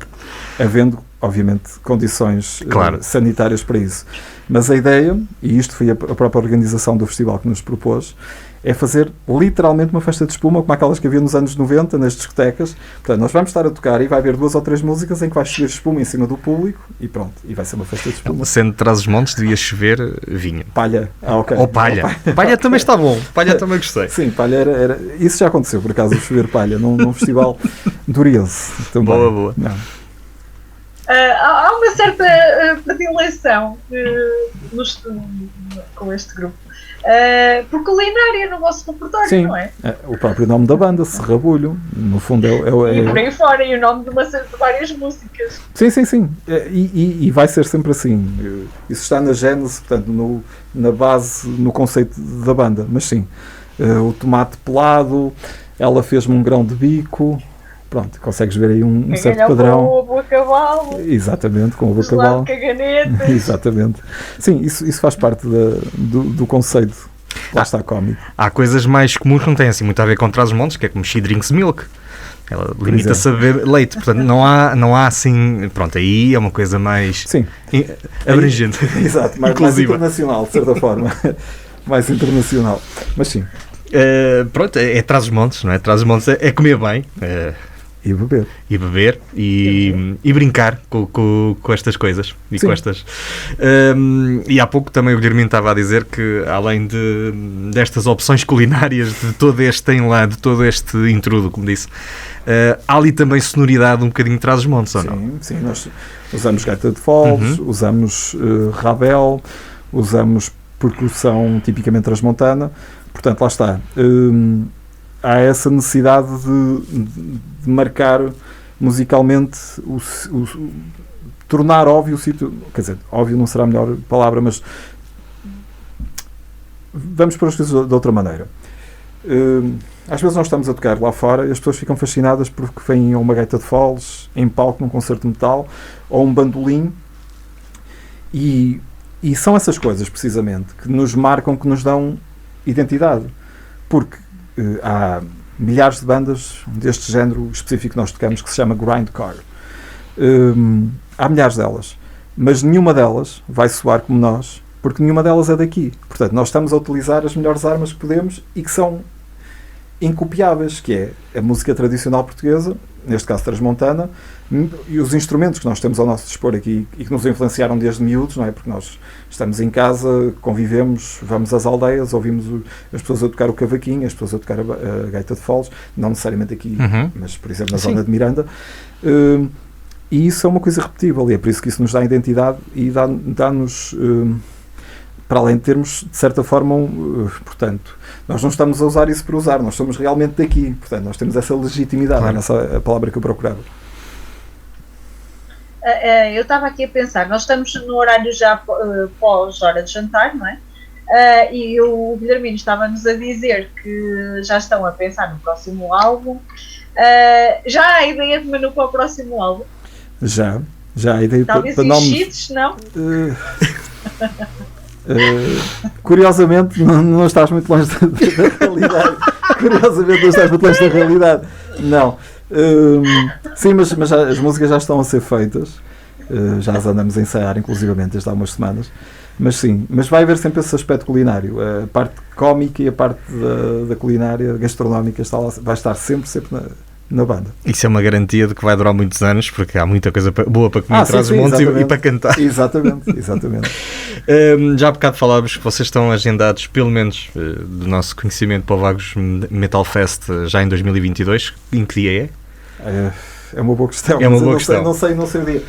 havendo, obviamente, condições sanitárias para isso. Mas a ideia, e isto foi a própria organização do festival que nos propôs, é fazer literalmente uma festa de espuma como aquelas que havia nos anos 90 nas discotecas. Portanto, nós vamos estar a tocar e vai haver 2 ou 3 músicas em que vai chover espuma em cima do público e pronto, e vai ser uma festa de espuma. Sendo de Trás-os-Montes, devia chover vinho. Palha. Ok. Ou palha. Palha também está bom. Palha também gostei. Sim, palha era... Isso já aconteceu, por acaso, chover palha num festival de Oriense também. Boa. Não. Há uma certa predileção com este grupo por culinária no vosso repertório, sim, não é? O próprio nome da banda, Serrabulho, no fundo é E por aí fora, e o nome de várias músicas. Sim. E vai ser sempre assim. Isso está na gênese, portanto, na base, no conceito da banda. Mas sim, o tomate pelado, ela fez-me um grão de bico. Pronto, consegues ver aí um certo padrão. Com o ovo a cavalo. Exatamente, com o ovo a cavalo. Caganetas. Exatamente. Sim, isso faz parte do conceito. Lá está cómico. Há coisas mais comuns que não têm assim muito a ver com Trás-os-Montes, que é como She Drinks Milk. Ela limita-se a beber leite, portanto não há assim, pronto, aí é uma coisa mais abrangente. Exato, mais internacional, de certa forma. Mais internacional. Mas sim. Pronto, é Trás-os-Montes, não é? Trás-os-Montes é comer bem. E beber. E brincar com estas coisas. E, com estas, e há pouco também o Guilherme estava a dizer que, além destas opções culinárias, de todo este de todo este intrudo, como disse, há ali também sonoridade um bocadinho de Trás-os-Montes, ou não? Sim, nós usamos gaita de foles, usamos rabel, usamos percussão tipicamente transmontana. Portanto, lá está. Há essa necessidade de marcar musicalmente, tornar óbvio o sítio. Quer dizer, óbvio não será a melhor palavra, mas vamos para as coisas de outra maneira. Às vezes nós estamos a tocar lá fora e as pessoas ficam fascinadas porque vêm uma gaita de foles em palco num concerto de metal ou um bandolim e são essas coisas precisamente que nos marcam, que nos dão identidade, porque há milhares de bandas deste género específico que nós tocamos, que se chama grindcore. Há milhares delas, mas nenhuma delas vai soar como nós, porque nenhuma delas é daqui. Portanto, nós estamos a utilizar as melhores armas que podemos e que são incopiáveis, que é a música tradicional portuguesa, neste caso transmontana, e os instrumentos que nós temos ao nosso dispor aqui e que nos influenciaram desde miúdos, não é? Porque nós estamos em casa, convivemos, vamos às aldeias, ouvimos as pessoas a tocar o cavaquinho, as pessoas a tocar a gaita de foles, não necessariamente aqui, mas por exemplo na zona de Miranda, e isso é uma coisa repetível, e é por isso que isso nos dá identidade e dá-nos, para além de termos, de certa forma, portanto, nós não estamos a usar isso por usar, nós somos realmente daqui, portanto, nós temos essa legitimidade, claro. É essa a palavra que eu procurava. Eu estava aqui a pensar, nós estamos no horário já pós-hora de jantar, não é? E o Guilhermino estava-nos a dizer que já estão a pensar no próximo álbum. Já há ideia de menu para o próximo álbum? Já há ideia talvez para nomes. Não? Curiosamente não estás muito longe da realidade. Curiosamente não estás muito longe da realidade. Não. Sim, mas as músicas já estão a ser feitas. Já as andamos a ensaiar, inclusivamente, desde há umas semanas. Mas sim, mas vai haver sempre esse aspecto culinário. A parte cómica e a parte da culinária gastronómica vai estar sempre na banda. Isso é uma garantia de que vai durar muitos anos, porque há muita coisa boa para comer atrás dos montes e para cantar. Exatamente. Já há bocado falávamos que vocês estão agendados, pelo menos do nosso conhecimento, para o Vagos Metal Fest já em 2022. Em que dia é? É uma boa questão. Não sei o dia.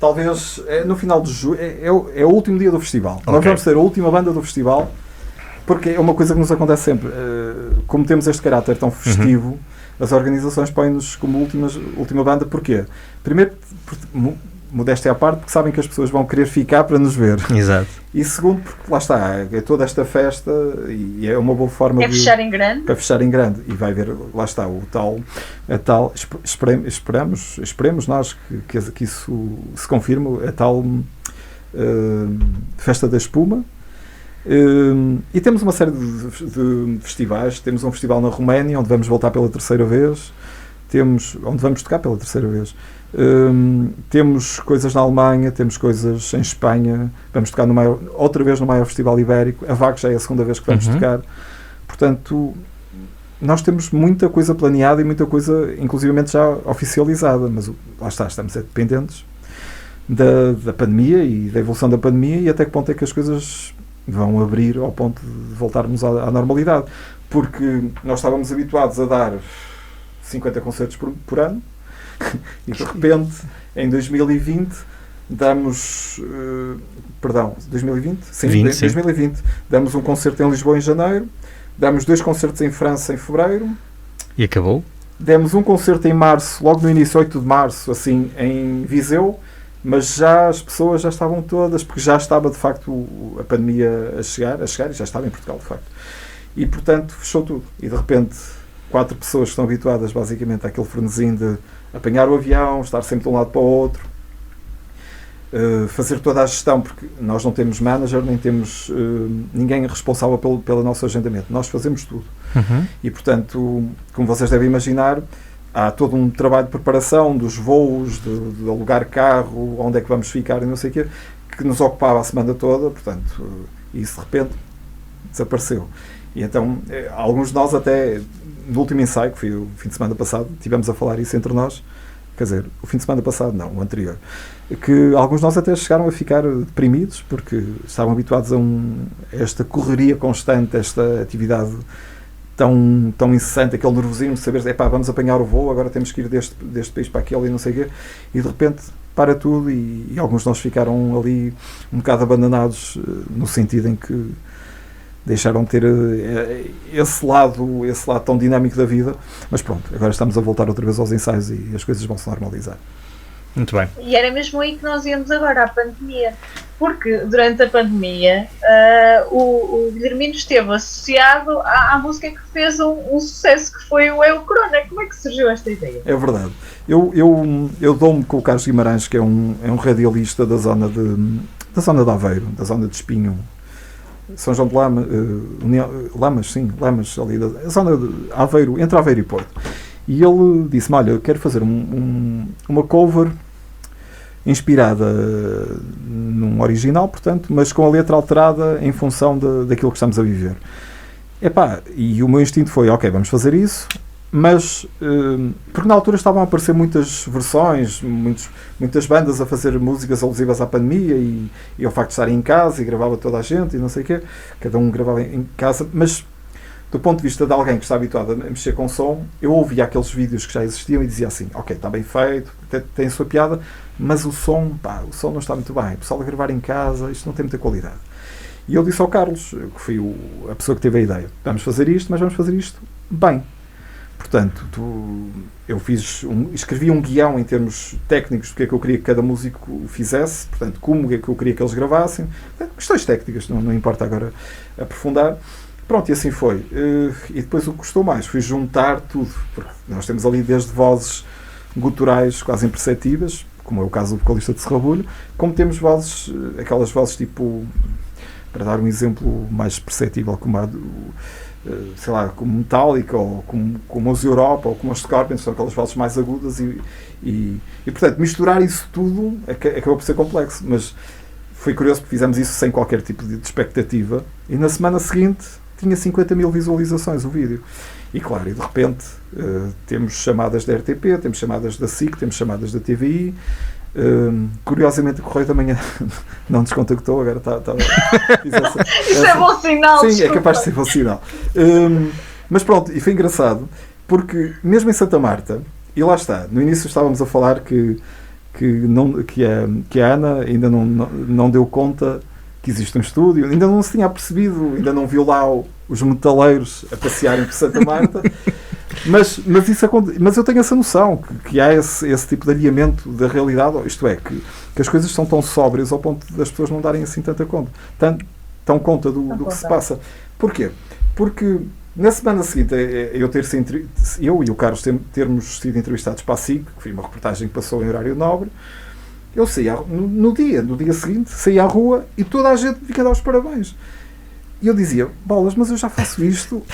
Talvez no final de julho. É o último dia do festival. Okay. Nós vamos ter a última banda do festival, porque é uma coisa que nos acontece sempre. Como temos este caráter tão festivo, as organizações põem-nos como última banda. Porquê? Primeiro, modéstia à parte, porque sabem que as pessoas vão querer ficar para nos ver. Exato. E segundo, porque lá está, é toda esta festa e é uma boa forma de fechar em grande. Para fechar em grande. E vai ver, lá está, esperemos nós que isso se confirme, a tal Festa da Espuma. E temos uma série de festivais. Temos um festival na Roménia, onde vamos voltar pela terceira vez. Onde vamos tocar pela terceira vez. Temos coisas na Alemanha, temos coisas em Espanha, vamos tocar outra vez no maior festival ibérico. A Vagos já é a segunda vez que vamos tocar. Portanto, nós temos muita coisa planeada e muita coisa, inclusivamente, já oficializada, mas lá está, estamos dependentes da pandemia e da evolução da pandemia e até que ponto é que as coisas vão abrir ao ponto de voltarmos à normalidade, porque nós estávamos habituados a dar 50 concertos por ano e de repente em 2020 damos 2020? Sim, 2020 damos um concerto em Lisboa em janeiro, damos 2 concertos em França em fevereiro e acabou. Demos um concerto em março, logo no início, 8 de março, assim, em Viseu, mas já as pessoas já estavam todas, porque já estava de facto a pandemia a chegar e já estava em Portugal de facto, e portanto fechou tudo e de repente 4 pessoas que estão habituadas basicamente àquele frenesim de apanhar o avião, estar sempre de um lado para o outro, fazer toda a gestão, porque nós não temos manager, nem temos ninguém responsável pelo nosso agendamento, nós fazemos tudo. E portanto, como vocês devem imaginar, há todo um trabalho de preparação dos voos, de alugar carro, onde é que vamos ficar e não sei o quê, que nos ocupava a semana toda, portanto, e isso de repente desapareceu. E então, alguns de nós até, no último ensaio, que foi o fim de semana passado, tivemos a falar isso entre nós, quer dizer, o fim de semana passado não, o anterior, que alguns de nós até chegaram a ficar deprimidos, porque estavam habituados a esta correria constante, esta atividade tão incessante, aquele nervosismo de saber, vamos apanhar o voo, agora temos que ir deste país para aquele e não sei o quê, e de repente para tudo, e alguns de nós ficaram ali um bocado abandonados, no sentido em que deixaram de ter esse lado tão dinâmico da vida, mas pronto, agora estamos a voltar outra vez aos ensaios e as coisas vão se normalizar. Muito bem. E era mesmo aí que nós íamos agora, à pandemia, porque durante a pandemia o Guilhermino esteve associado à música que fez um sucesso, que foi o Eu Corona. Como é que surgiu esta ideia? É verdade. Eu dou-me com o Carlos Guimarães, que é um radialista da zona de Aveiro, da zona de Espinho, São João de Lama, Lamas, ali da zona de Aveiro, entre Aveiro e Porto. E ele disse-me, olha, eu quero fazer uma cover inspirada num original, portanto, mas com a letra alterada em função daquilo que estamos a viver. E o meu instinto foi, ok, vamos fazer isso, mas, porque na altura estavam a aparecer muitas versões, muitas bandas a fazer músicas alusivas à pandemia e ao facto de estarem em casa e gravava toda a gente e não sei o quê, cada um gravava em casa, mas do ponto de vista de alguém que está habituado a mexer com som, eu ouvia aqueles vídeos que já existiam e dizia assim, ok, está bem feito, tem a sua piada, mas o som não está muito bem, o pessoal a gravar em casa, isto não tem muita qualidade. E eu disse ao Carlos, que foi a pessoa que teve a ideia, vamos fazer isto, mas vamos fazer isto bem. Portanto, eu escrevi um guião em termos técnicos do que é que eu queria que cada músico fizesse, portanto, como é que eu queria que eles gravassem, questões técnicas, não importa agora aprofundar. Pronto, e assim foi. E depois o que gostou mais foi juntar tudo, porque nós temos ali desde vozes guturais quase imperceptíveis, como é o caso do vocalista de Serrabulho, como temos vozes, aquelas vozes tipo, para dar um exemplo mais perceptível, como a sei lá, como Metallica, ou como os Europa, ou como os Scorpions, são aquelas vozes mais agudas e portanto, misturar isso tudo acabou por ser complexo, mas foi curioso porque fizemos isso sem qualquer tipo de expectativa e na semana seguinte tinha 50 mil visualizações o vídeo. E claro, e de repente temos chamadas da RTP, temos chamadas da SIC, temos chamadas da TVI. Curiosamente o Correio da Manhã não nos contactou, agora está Isso é bom sinal. Sim, desculpa. é capaz de ser bom sinal. Mas pronto, e foi engraçado porque mesmo em Santa Marta, e lá está, no início estávamos a falar que a Ana ainda não deu conta que existe um estúdio, ainda não se tinha percebido, ainda não viu lá os metaleiros a passearem por Santa Marta. Mas eu tenho essa noção que há esse tipo de alinhamento da realidade, isto é, que as coisas são tão sóbrias ao ponto das pessoas não darem assim tanta conta, tão conta do que se passa. Porquê? Porque na semana seguinte, eu e o Carlos termos sido entrevistados para a SIC, que foi uma reportagem que passou em horário nobre, eu saía no dia seguinte, saía à rua e toda a gente me vinha dar os parabéns. E eu dizia, bolas, mas eu já faço isto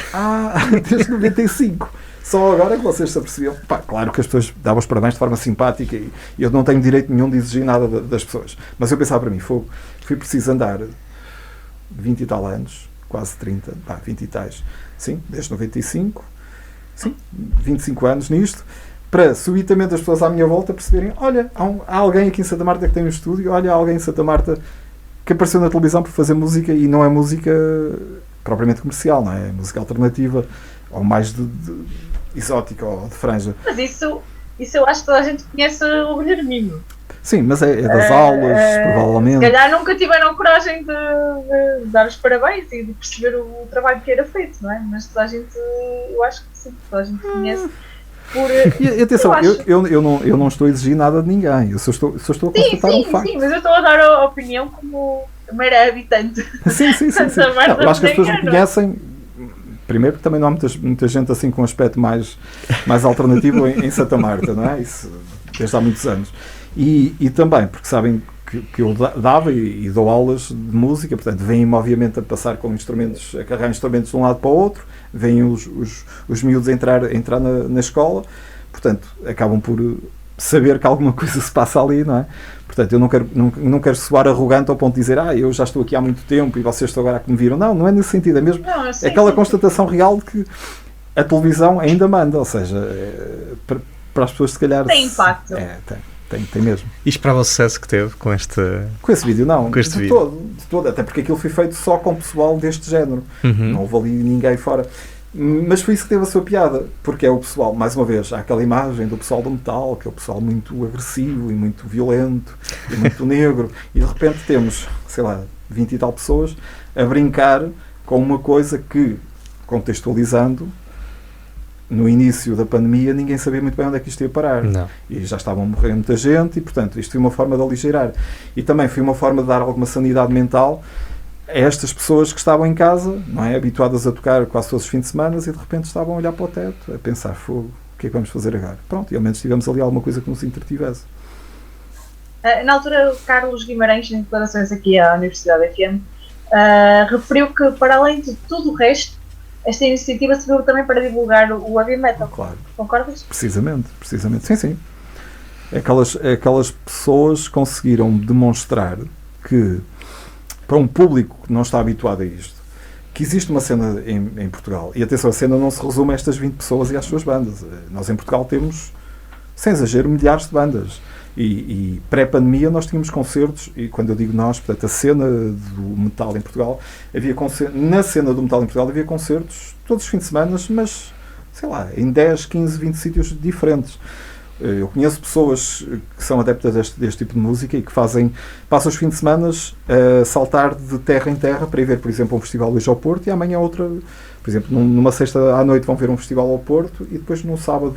desde 95. Só agora que vocês se apercebiam. Claro que as pessoas davam os parabéns de forma simpática e eu não tenho direito nenhum de exigir nada das pessoas. Mas eu pensava para mim, fui preciso andar 20 e tal anos, quase 30, 20 e tais, sim, desde 95, sim, 25 anos nisto, para subitamente as pessoas à minha volta perceberem, olha, há alguém aqui em Santa Marta que tem um estúdio, olha, há alguém em Santa Marta que apareceu na televisão por fazer música e não é música propriamente comercial, não é? É música alternativa ou mais de exótica ou de franja. Mas isso eu acho que toda a gente conhece o Guilherminho. Sim, mas é das aulas, provavelmente. Se calhar nunca tiveram coragem de dar os parabéns e de perceber o trabalho que era feito, não é? Mas toda a gente, eu acho que sim, toda a gente conhece. E atenção, eu não estou a exigir nada de ninguém, eu só estou a constatar um facto. Sim, mas eu estou a dar a opinião como mera habitante. Sim. Não, eu acho que as pessoas me conhecem, primeiro porque também não há muita gente assim com um aspecto mais alternativo em Santa Marta, não é? Isso desde há muitos anos. E também porque sabem que eu dava e dou aulas de música, portanto vêm-me obviamente a passar com instrumentos, a carregar instrumentos de um lado para o outro, vêm os miúdos a entrar na escola, portanto acabam por saber que alguma coisa se passa ali, não é? Portanto eu não quero soar arrogante ao ponto de dizer eu já estou aqui há muito tempo e vocês estão agora a que me viram. Não é nesse sentido, é mesmo aquela constatação real de que a televisão ainda manda, ou seja, para as pessoas se calhar... Tem impacto. Tem mesmo. E esperava o sucesso que teve com este vídeo? Não, com este de todo, até porque aquilo foi feito só com pessoal deste género. Não houve ali ninguém fora. Mas foi isso que teve a sua piada, porque é o pessoal, mais uma vez, há aquela imagem do pessoal do metal, que é o pessoal muito agressivo e muito violento e muito negro, e de repente temos, sei lá, 20 e tal pessoas a brincar com uma coisa que, contextualizando, no início da pandemia ninguém sabia muito bem onde é que isto ia parar. Não. E já estavam a morrer muita gente e, portanto, isto foi uma forma de aligeirar. E também foi uma forma de dar alguma sanidade mental a estas pessoas que estavam em casa, não é? Habituadas a tocar quase todos os fins de semana e de repente estavam a olhar para o teto, a pensar, fogo, o que é que vamos fazer agora? Pronto, e ao menos tivemos ali alguma coisa que nos entretivesse. Na altura, o Carlos Guimarães, em declarações aqui à Universidade FM, referiu que, para além de tudo o resto, esta iniciativa serviu também para divulgar o heavy metal. Claro. Concordas? Precisamente. Sim. Aquelas pessoas conseguiram demonstrar que, para um público que não está habituado a isto, que existe uma cena em Portugal. E atenção, a cena não se resume a estas 20 pessoas e às suas bandas. Nós em Portugal temos, sem exagero, milhares de bandas. E pré-pandemia nós tínhamos concertos, e quando eu digo nós, portanto, a cena do metal em Portugal, na cena do metal em Portugal havia concertos todos os fins de semana, mas, sei lá, em 10, 15, 20 sítios diferentes. Eu conheço pessoas que são adeptas deste tipo de música e que passam os fins de semana a saltar de terra em terra para ir ver, por exemplo, um festival hoje ao Porto, e amanhã outra, por exemplo, numa sexta à noite vão ver um festival ao Porto, e depois no sábado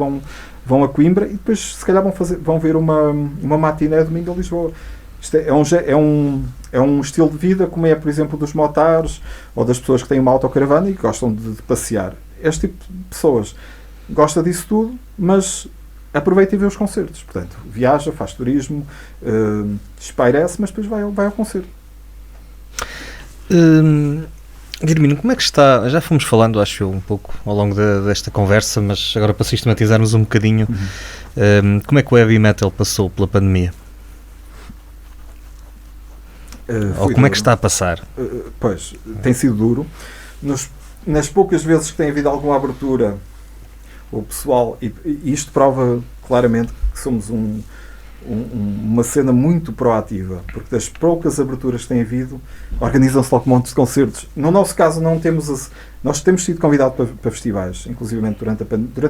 vão a Coimbra, e depois se calhar vão ver uma matiné domingo a Lisboa. Isto é um estilo de vida, como é, por exemplo, dos motares ou das pessoas que têm uma autocaravana e que gostam de passear. Este tipo de pessoas gosta disso tudo, mas aproveita e vê os concertos. Portanto, viaja, faz turismo, espairece, mas depois vai ao concerto. Guilhermino, como é que está? Já fomos falando, acho eu, um pouco ao longo desta conversa, mas agora para sistematizarmos um bocadinho, como é que o heavy metal passou pela pandemia? Ou como é que está a passar? Pois, tem sido duro. Nas poucas vezes que tem havido alguma abertura, o pessoal, e isto prova claramente que somos uma cena muito proativa, porque das poucas aberturas que tem havido, organizam-se logo montes de concertos. No nosso caso, nós temos sido convidados para festivais, inclusive durante a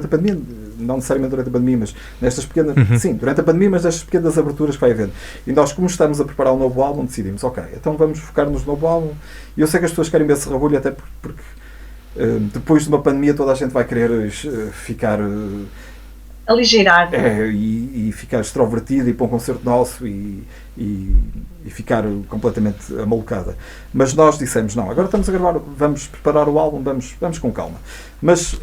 pandemia, não necessariamente durante a pandemia, mas nestas pequenas, sim, durante a pandemia, mas nestas pequenas aberturas que vai havendo. E nós, como estamos a preparar um novo álbum, decidimos, ok, então vamos focar-nos no novo álbum. E eu sei que as pessoas querem ver esse rabulho, até porque depois de uma pandemia toda a gente vai querer ficar aligeirar e ficar extrovertida e para um concerto nosso e ficar completamente amalucada. Mas nós dissemos, não, agora estamos a gravar, vamos preparar o álbum, vamos com calma. Mas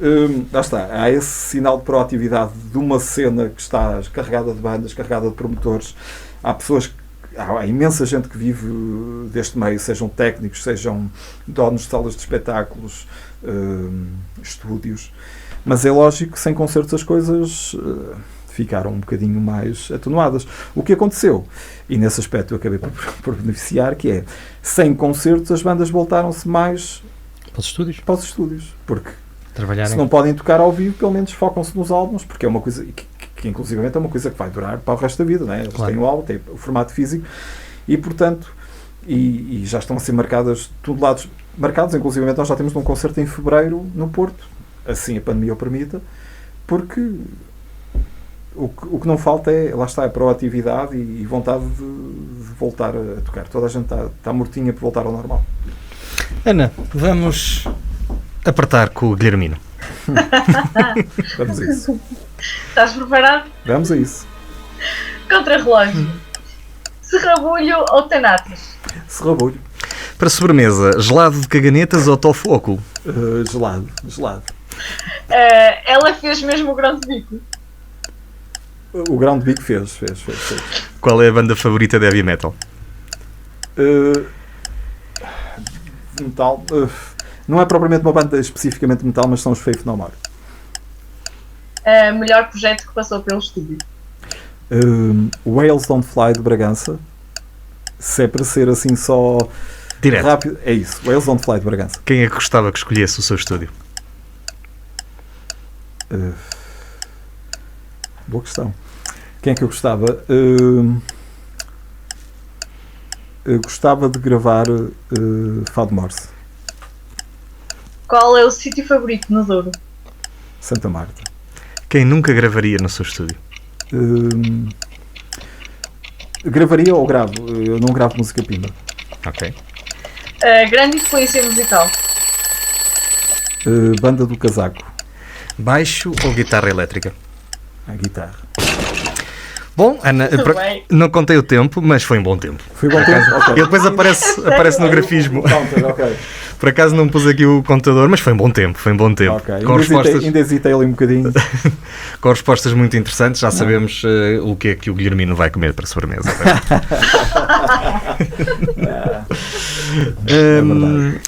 lá está, há esse sinal de proatividade de uma cena que está carregada de bandas, carregada de promotores. Há imensa gente que vive deste meio, sejam técnicos, sejam donos de salas de espetáculos, estúdios, mas é lógico que sem concertos as coisas ficaram um bocadinho mais atenuadas. O que aconteceu, e nesse aspecto eu acabei por beneficiar, que é, sem concertos as bandas voltaram-se mais para os estúdios, porque se não podem tocar ao vivo, pelo menos focam-se nos álbuns, porque é uma coisa que inclusivamente é uma coisa que vai durar para o resto da vida, não é? Eles têm o álbum, têm o formato físico e, portanto, e já estão a ser marcados, inclusivamente nós já temos um concerto em fevereiro no Porto, assim a pandemia o permita, porque o que não falta é, lá está, a proatividade e vontade de voltar a tocar. Toda a gente está mortinha por voltar ao normal. Ana, vamos apertar com o Guilhermino. Vamos a isso. Estás preparado? Vamos a isso. Contra-relógio. Serrabulho ou Tanatas? Serrabulho. Para sobremesa, gelado de caganetas ou tofu óculo? Gelado. Ela fez mesmo o grão de bico? O grão de bico fez. Qual é a banda favorita de heavy metal? Metal. Não é propriamente uma banda especificamente de metal, mas são os Faith No More. Melhor projeto que passou pelo estúdio? Whales Don't Fly de Bragança. Se é para ser assim só direto, rápido, é isso. Whales Don't Fly de Bragança. Quem é que gostava que escolhesse o seu estúdio? Boa questão. Quem é que eu gostava? Eu gostava de gravar Fado Morse. Qual é o sítio favorito no Douro? Santa Marta. Quem nunca gravaria no seu estúdio? Gravaria ou gravo? Eu não gravo música pimba. Ok. Grande influência musical? Banda do Casaco. Baixo ou guitarra elétrica? A guitarra. Bom, Ana, não contei o tempo, mas foi um bom tempo. Foi um bom tempo? Okay. Ele depois aparece no grafismo. Okay. Por acaso não pus aqui o contador, mas foi um bom tempo, Ok, Com respostas, ainda hesitei ali um bocadinho. com respostas muito interessantes, já sabemos o que é que o Guilhermino vai comer para a sobremesa.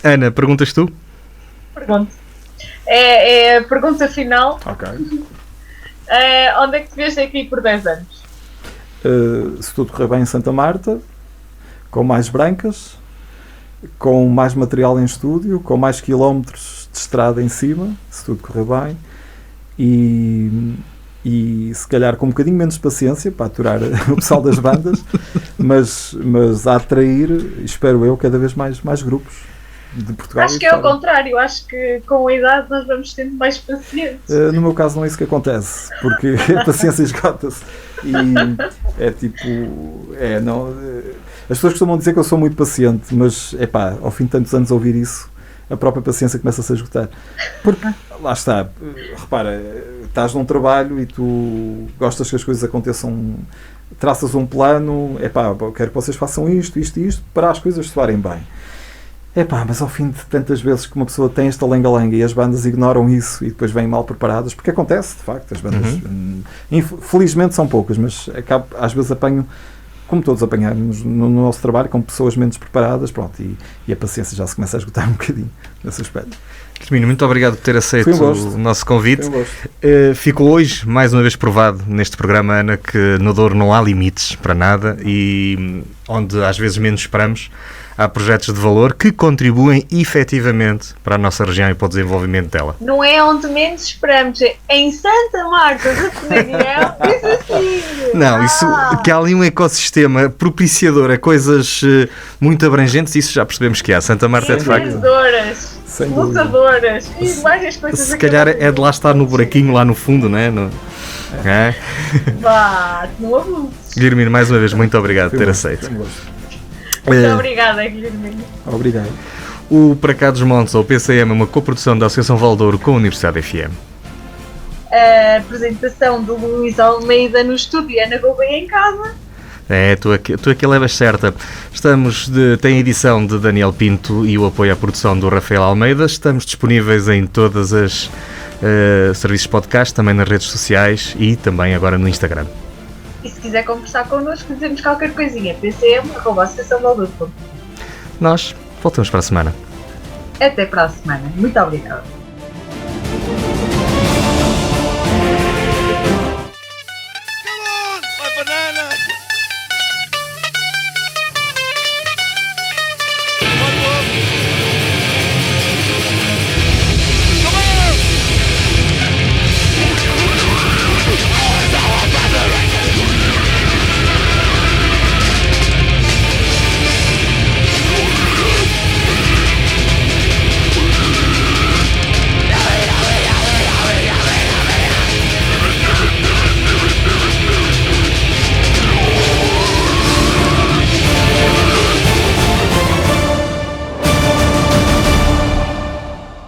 Ana, perguntas tu? Pergunto. É a pergunta final. Ok. Onde é que te vês daqui por 10 anos? Se tudo correr bem em Santa Marta, com mais brancas, com mais material em estúdio, com mais quilómetros de estrada em cima, se tudo correr bem, e se calhar com um bocadinho menos paciência para aturar o pessoal das bandas, mas a atrair, espero eu, cada vez mais grupos de Portugal. Acho que é o contrário, acho que com a idade nós vamos tendo mais paciência. No meu caso não é isso que acontece, porque a paciência esgota-se e é tipo, as pessoas costumam dizer que eu sou muito paciente, mas ao fim de tantos anos ouvir isso, a própria paciência começa-se a esgotar, porque lá está, repara, estás num trabalho e tu gostas que as coisas aconteçam, traças um plano, eu quero que vocês façam isto para as coisas soarem bem. Mas ao fim de tantas vezes que uma pessoa tem esta lenga-lenga e as bandas ignoram isso e depois vêm mal preparadas, porque acontece, de facto, as bandas infelizmente são poucas, mas às vezes apanho, como todos apanhamos no nosso trabalho, com pessoas menos preparadas, pronto, e a paciência já se começa a esgotar um bocadinho nesse aspecto. Guilhermino, muito obrigado por ter aceito o nosso convite. Ficou hoje mais uma vez provado neste programa, Ana, que no Douro não há limites para nada e onde às vezes menos esperamos, há projetos de valor que contribuem efetivamente para a nossa região e para o desenvolvimento dela. Não é onde menos esperamos, é em Santa Marta do Penaguiel, isso assim. Não, isso, que há ali um ecossistema propiciador a coisas muito abrangentes, isso já percebemos que há. Santa Marta é de facto... lutadoras e várias coisas. Se calhar é de lá estar no buraquinho lá no fundo, não é? Vá, não abuso. Guilhermino, mais uma vez, muito obrigado por ter aceito. Muito obrigada, Guilhermino. Obrigado. O Para Cá dos Montes, ou PCM, é uma coprodução da Associação Valdouro com a Universidade FM. A apresentação do Luís Almeida no estúdio e Ana Gouveia em casa. Tu aqui levas certa. Tem a edição de Daniel Pinto e o apoio à produção do Rafael Almeida. Estamos disponíveis em todas as serviços de podcast, também nas redes sociais e também agora no Instagram. E se quiser conversar connosco, dizemos qualquer coisinha. pcm@associaçãovaldouro.com. Nós voltamos para a semana. Até para a semana. Muito obrigada.